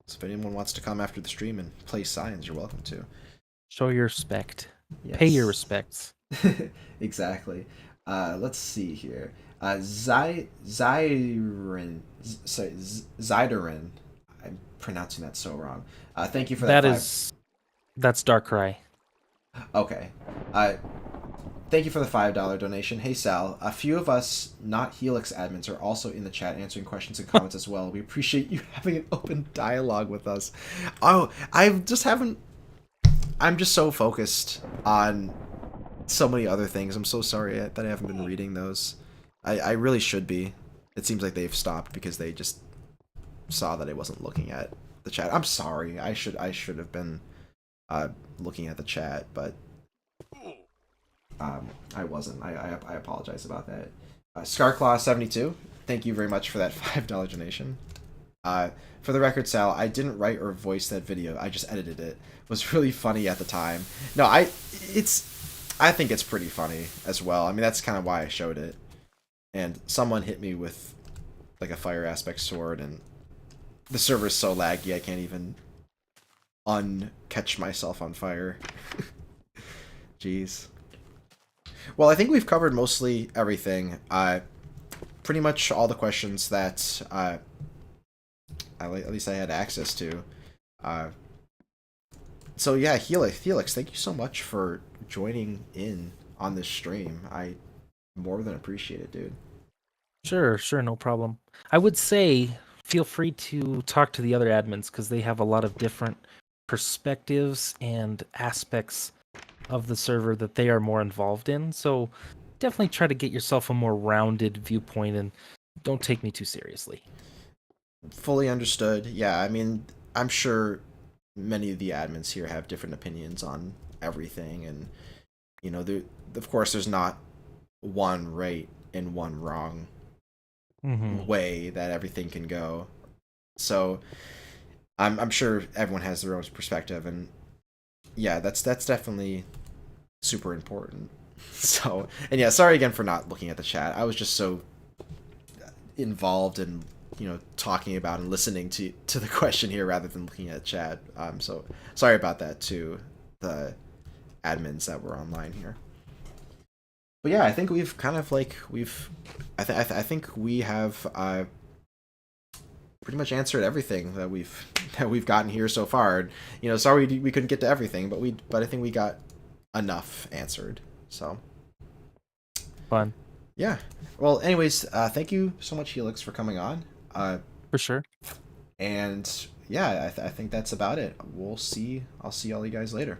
So if anyone wants to come after the stream and place signs, you're welcome to. Show your respect. Yes. Pay your respects. Exactly. Let's see here. Zyderin. I'm pronouncing that so wrong. Thank you for that. That's Darkrai. Okay. Thank you for the $5 donation. Hey Sal, a few of us not Helix admins are also in the chat answering questions and comments as well. We appreciate you having an open dialogue with us. Oh, I'm just so focused on so many other things. I'm so sorry that I haven't been reading those. I really should be. It seems like they've stopped because they just saw that I wasn't looking at the chat. I'm sorry. I should have been looking at the chat, but I wasn't. I apologize about that. Scarclaw72, thank you very much for that $5 donation. For the record, Sal, I didn't write or voice that video. I just edited it. It was really funny at the time. No, I think it's pretty funny as well. I mean, that's kind of why I showed it. And someone hit me with like a fire aspect sword, and the server is so laggy I can't even uncatch myself on fire. Jeez. Well, I think we've covered mostly everything. Pretty much all the questions that at least I had access to. So yeah, Helix, thank you so much for joining in on this stream. I more than appreciate it, dude. Sure, no problem. I would say feel free to talk to the other admins because they have a lot of different perspectives and aspects of the server that they are more involved in. So definitely try to get yourself a more rounded viewpoint and don't take me too seriously. Fully understood. Yeah, I mean, I'm sure many of the admins here have different opinions on everything, and you know, of course there's not one right and one wrong way that everything can go. So I'm sure everyone has their own perspective, and yeah, that's definitely super important. So, and yeah, sorry again for not looking at the chat. I was just so involved in, you know, talking about and listening to the question here rather than looking at chat. So sorry about that to the admins that were online here. But yeah, I think we've kind of like I think we have pretty much answered everything that we've gotten here so far. You know, sorry we couldn't get to everything, but I think we got enough answered. So fun. Yeah. Well, anyways, thank you so much, Helix, for coming on. For sure. And yeah, I think that's about it. I'll see all you guys later.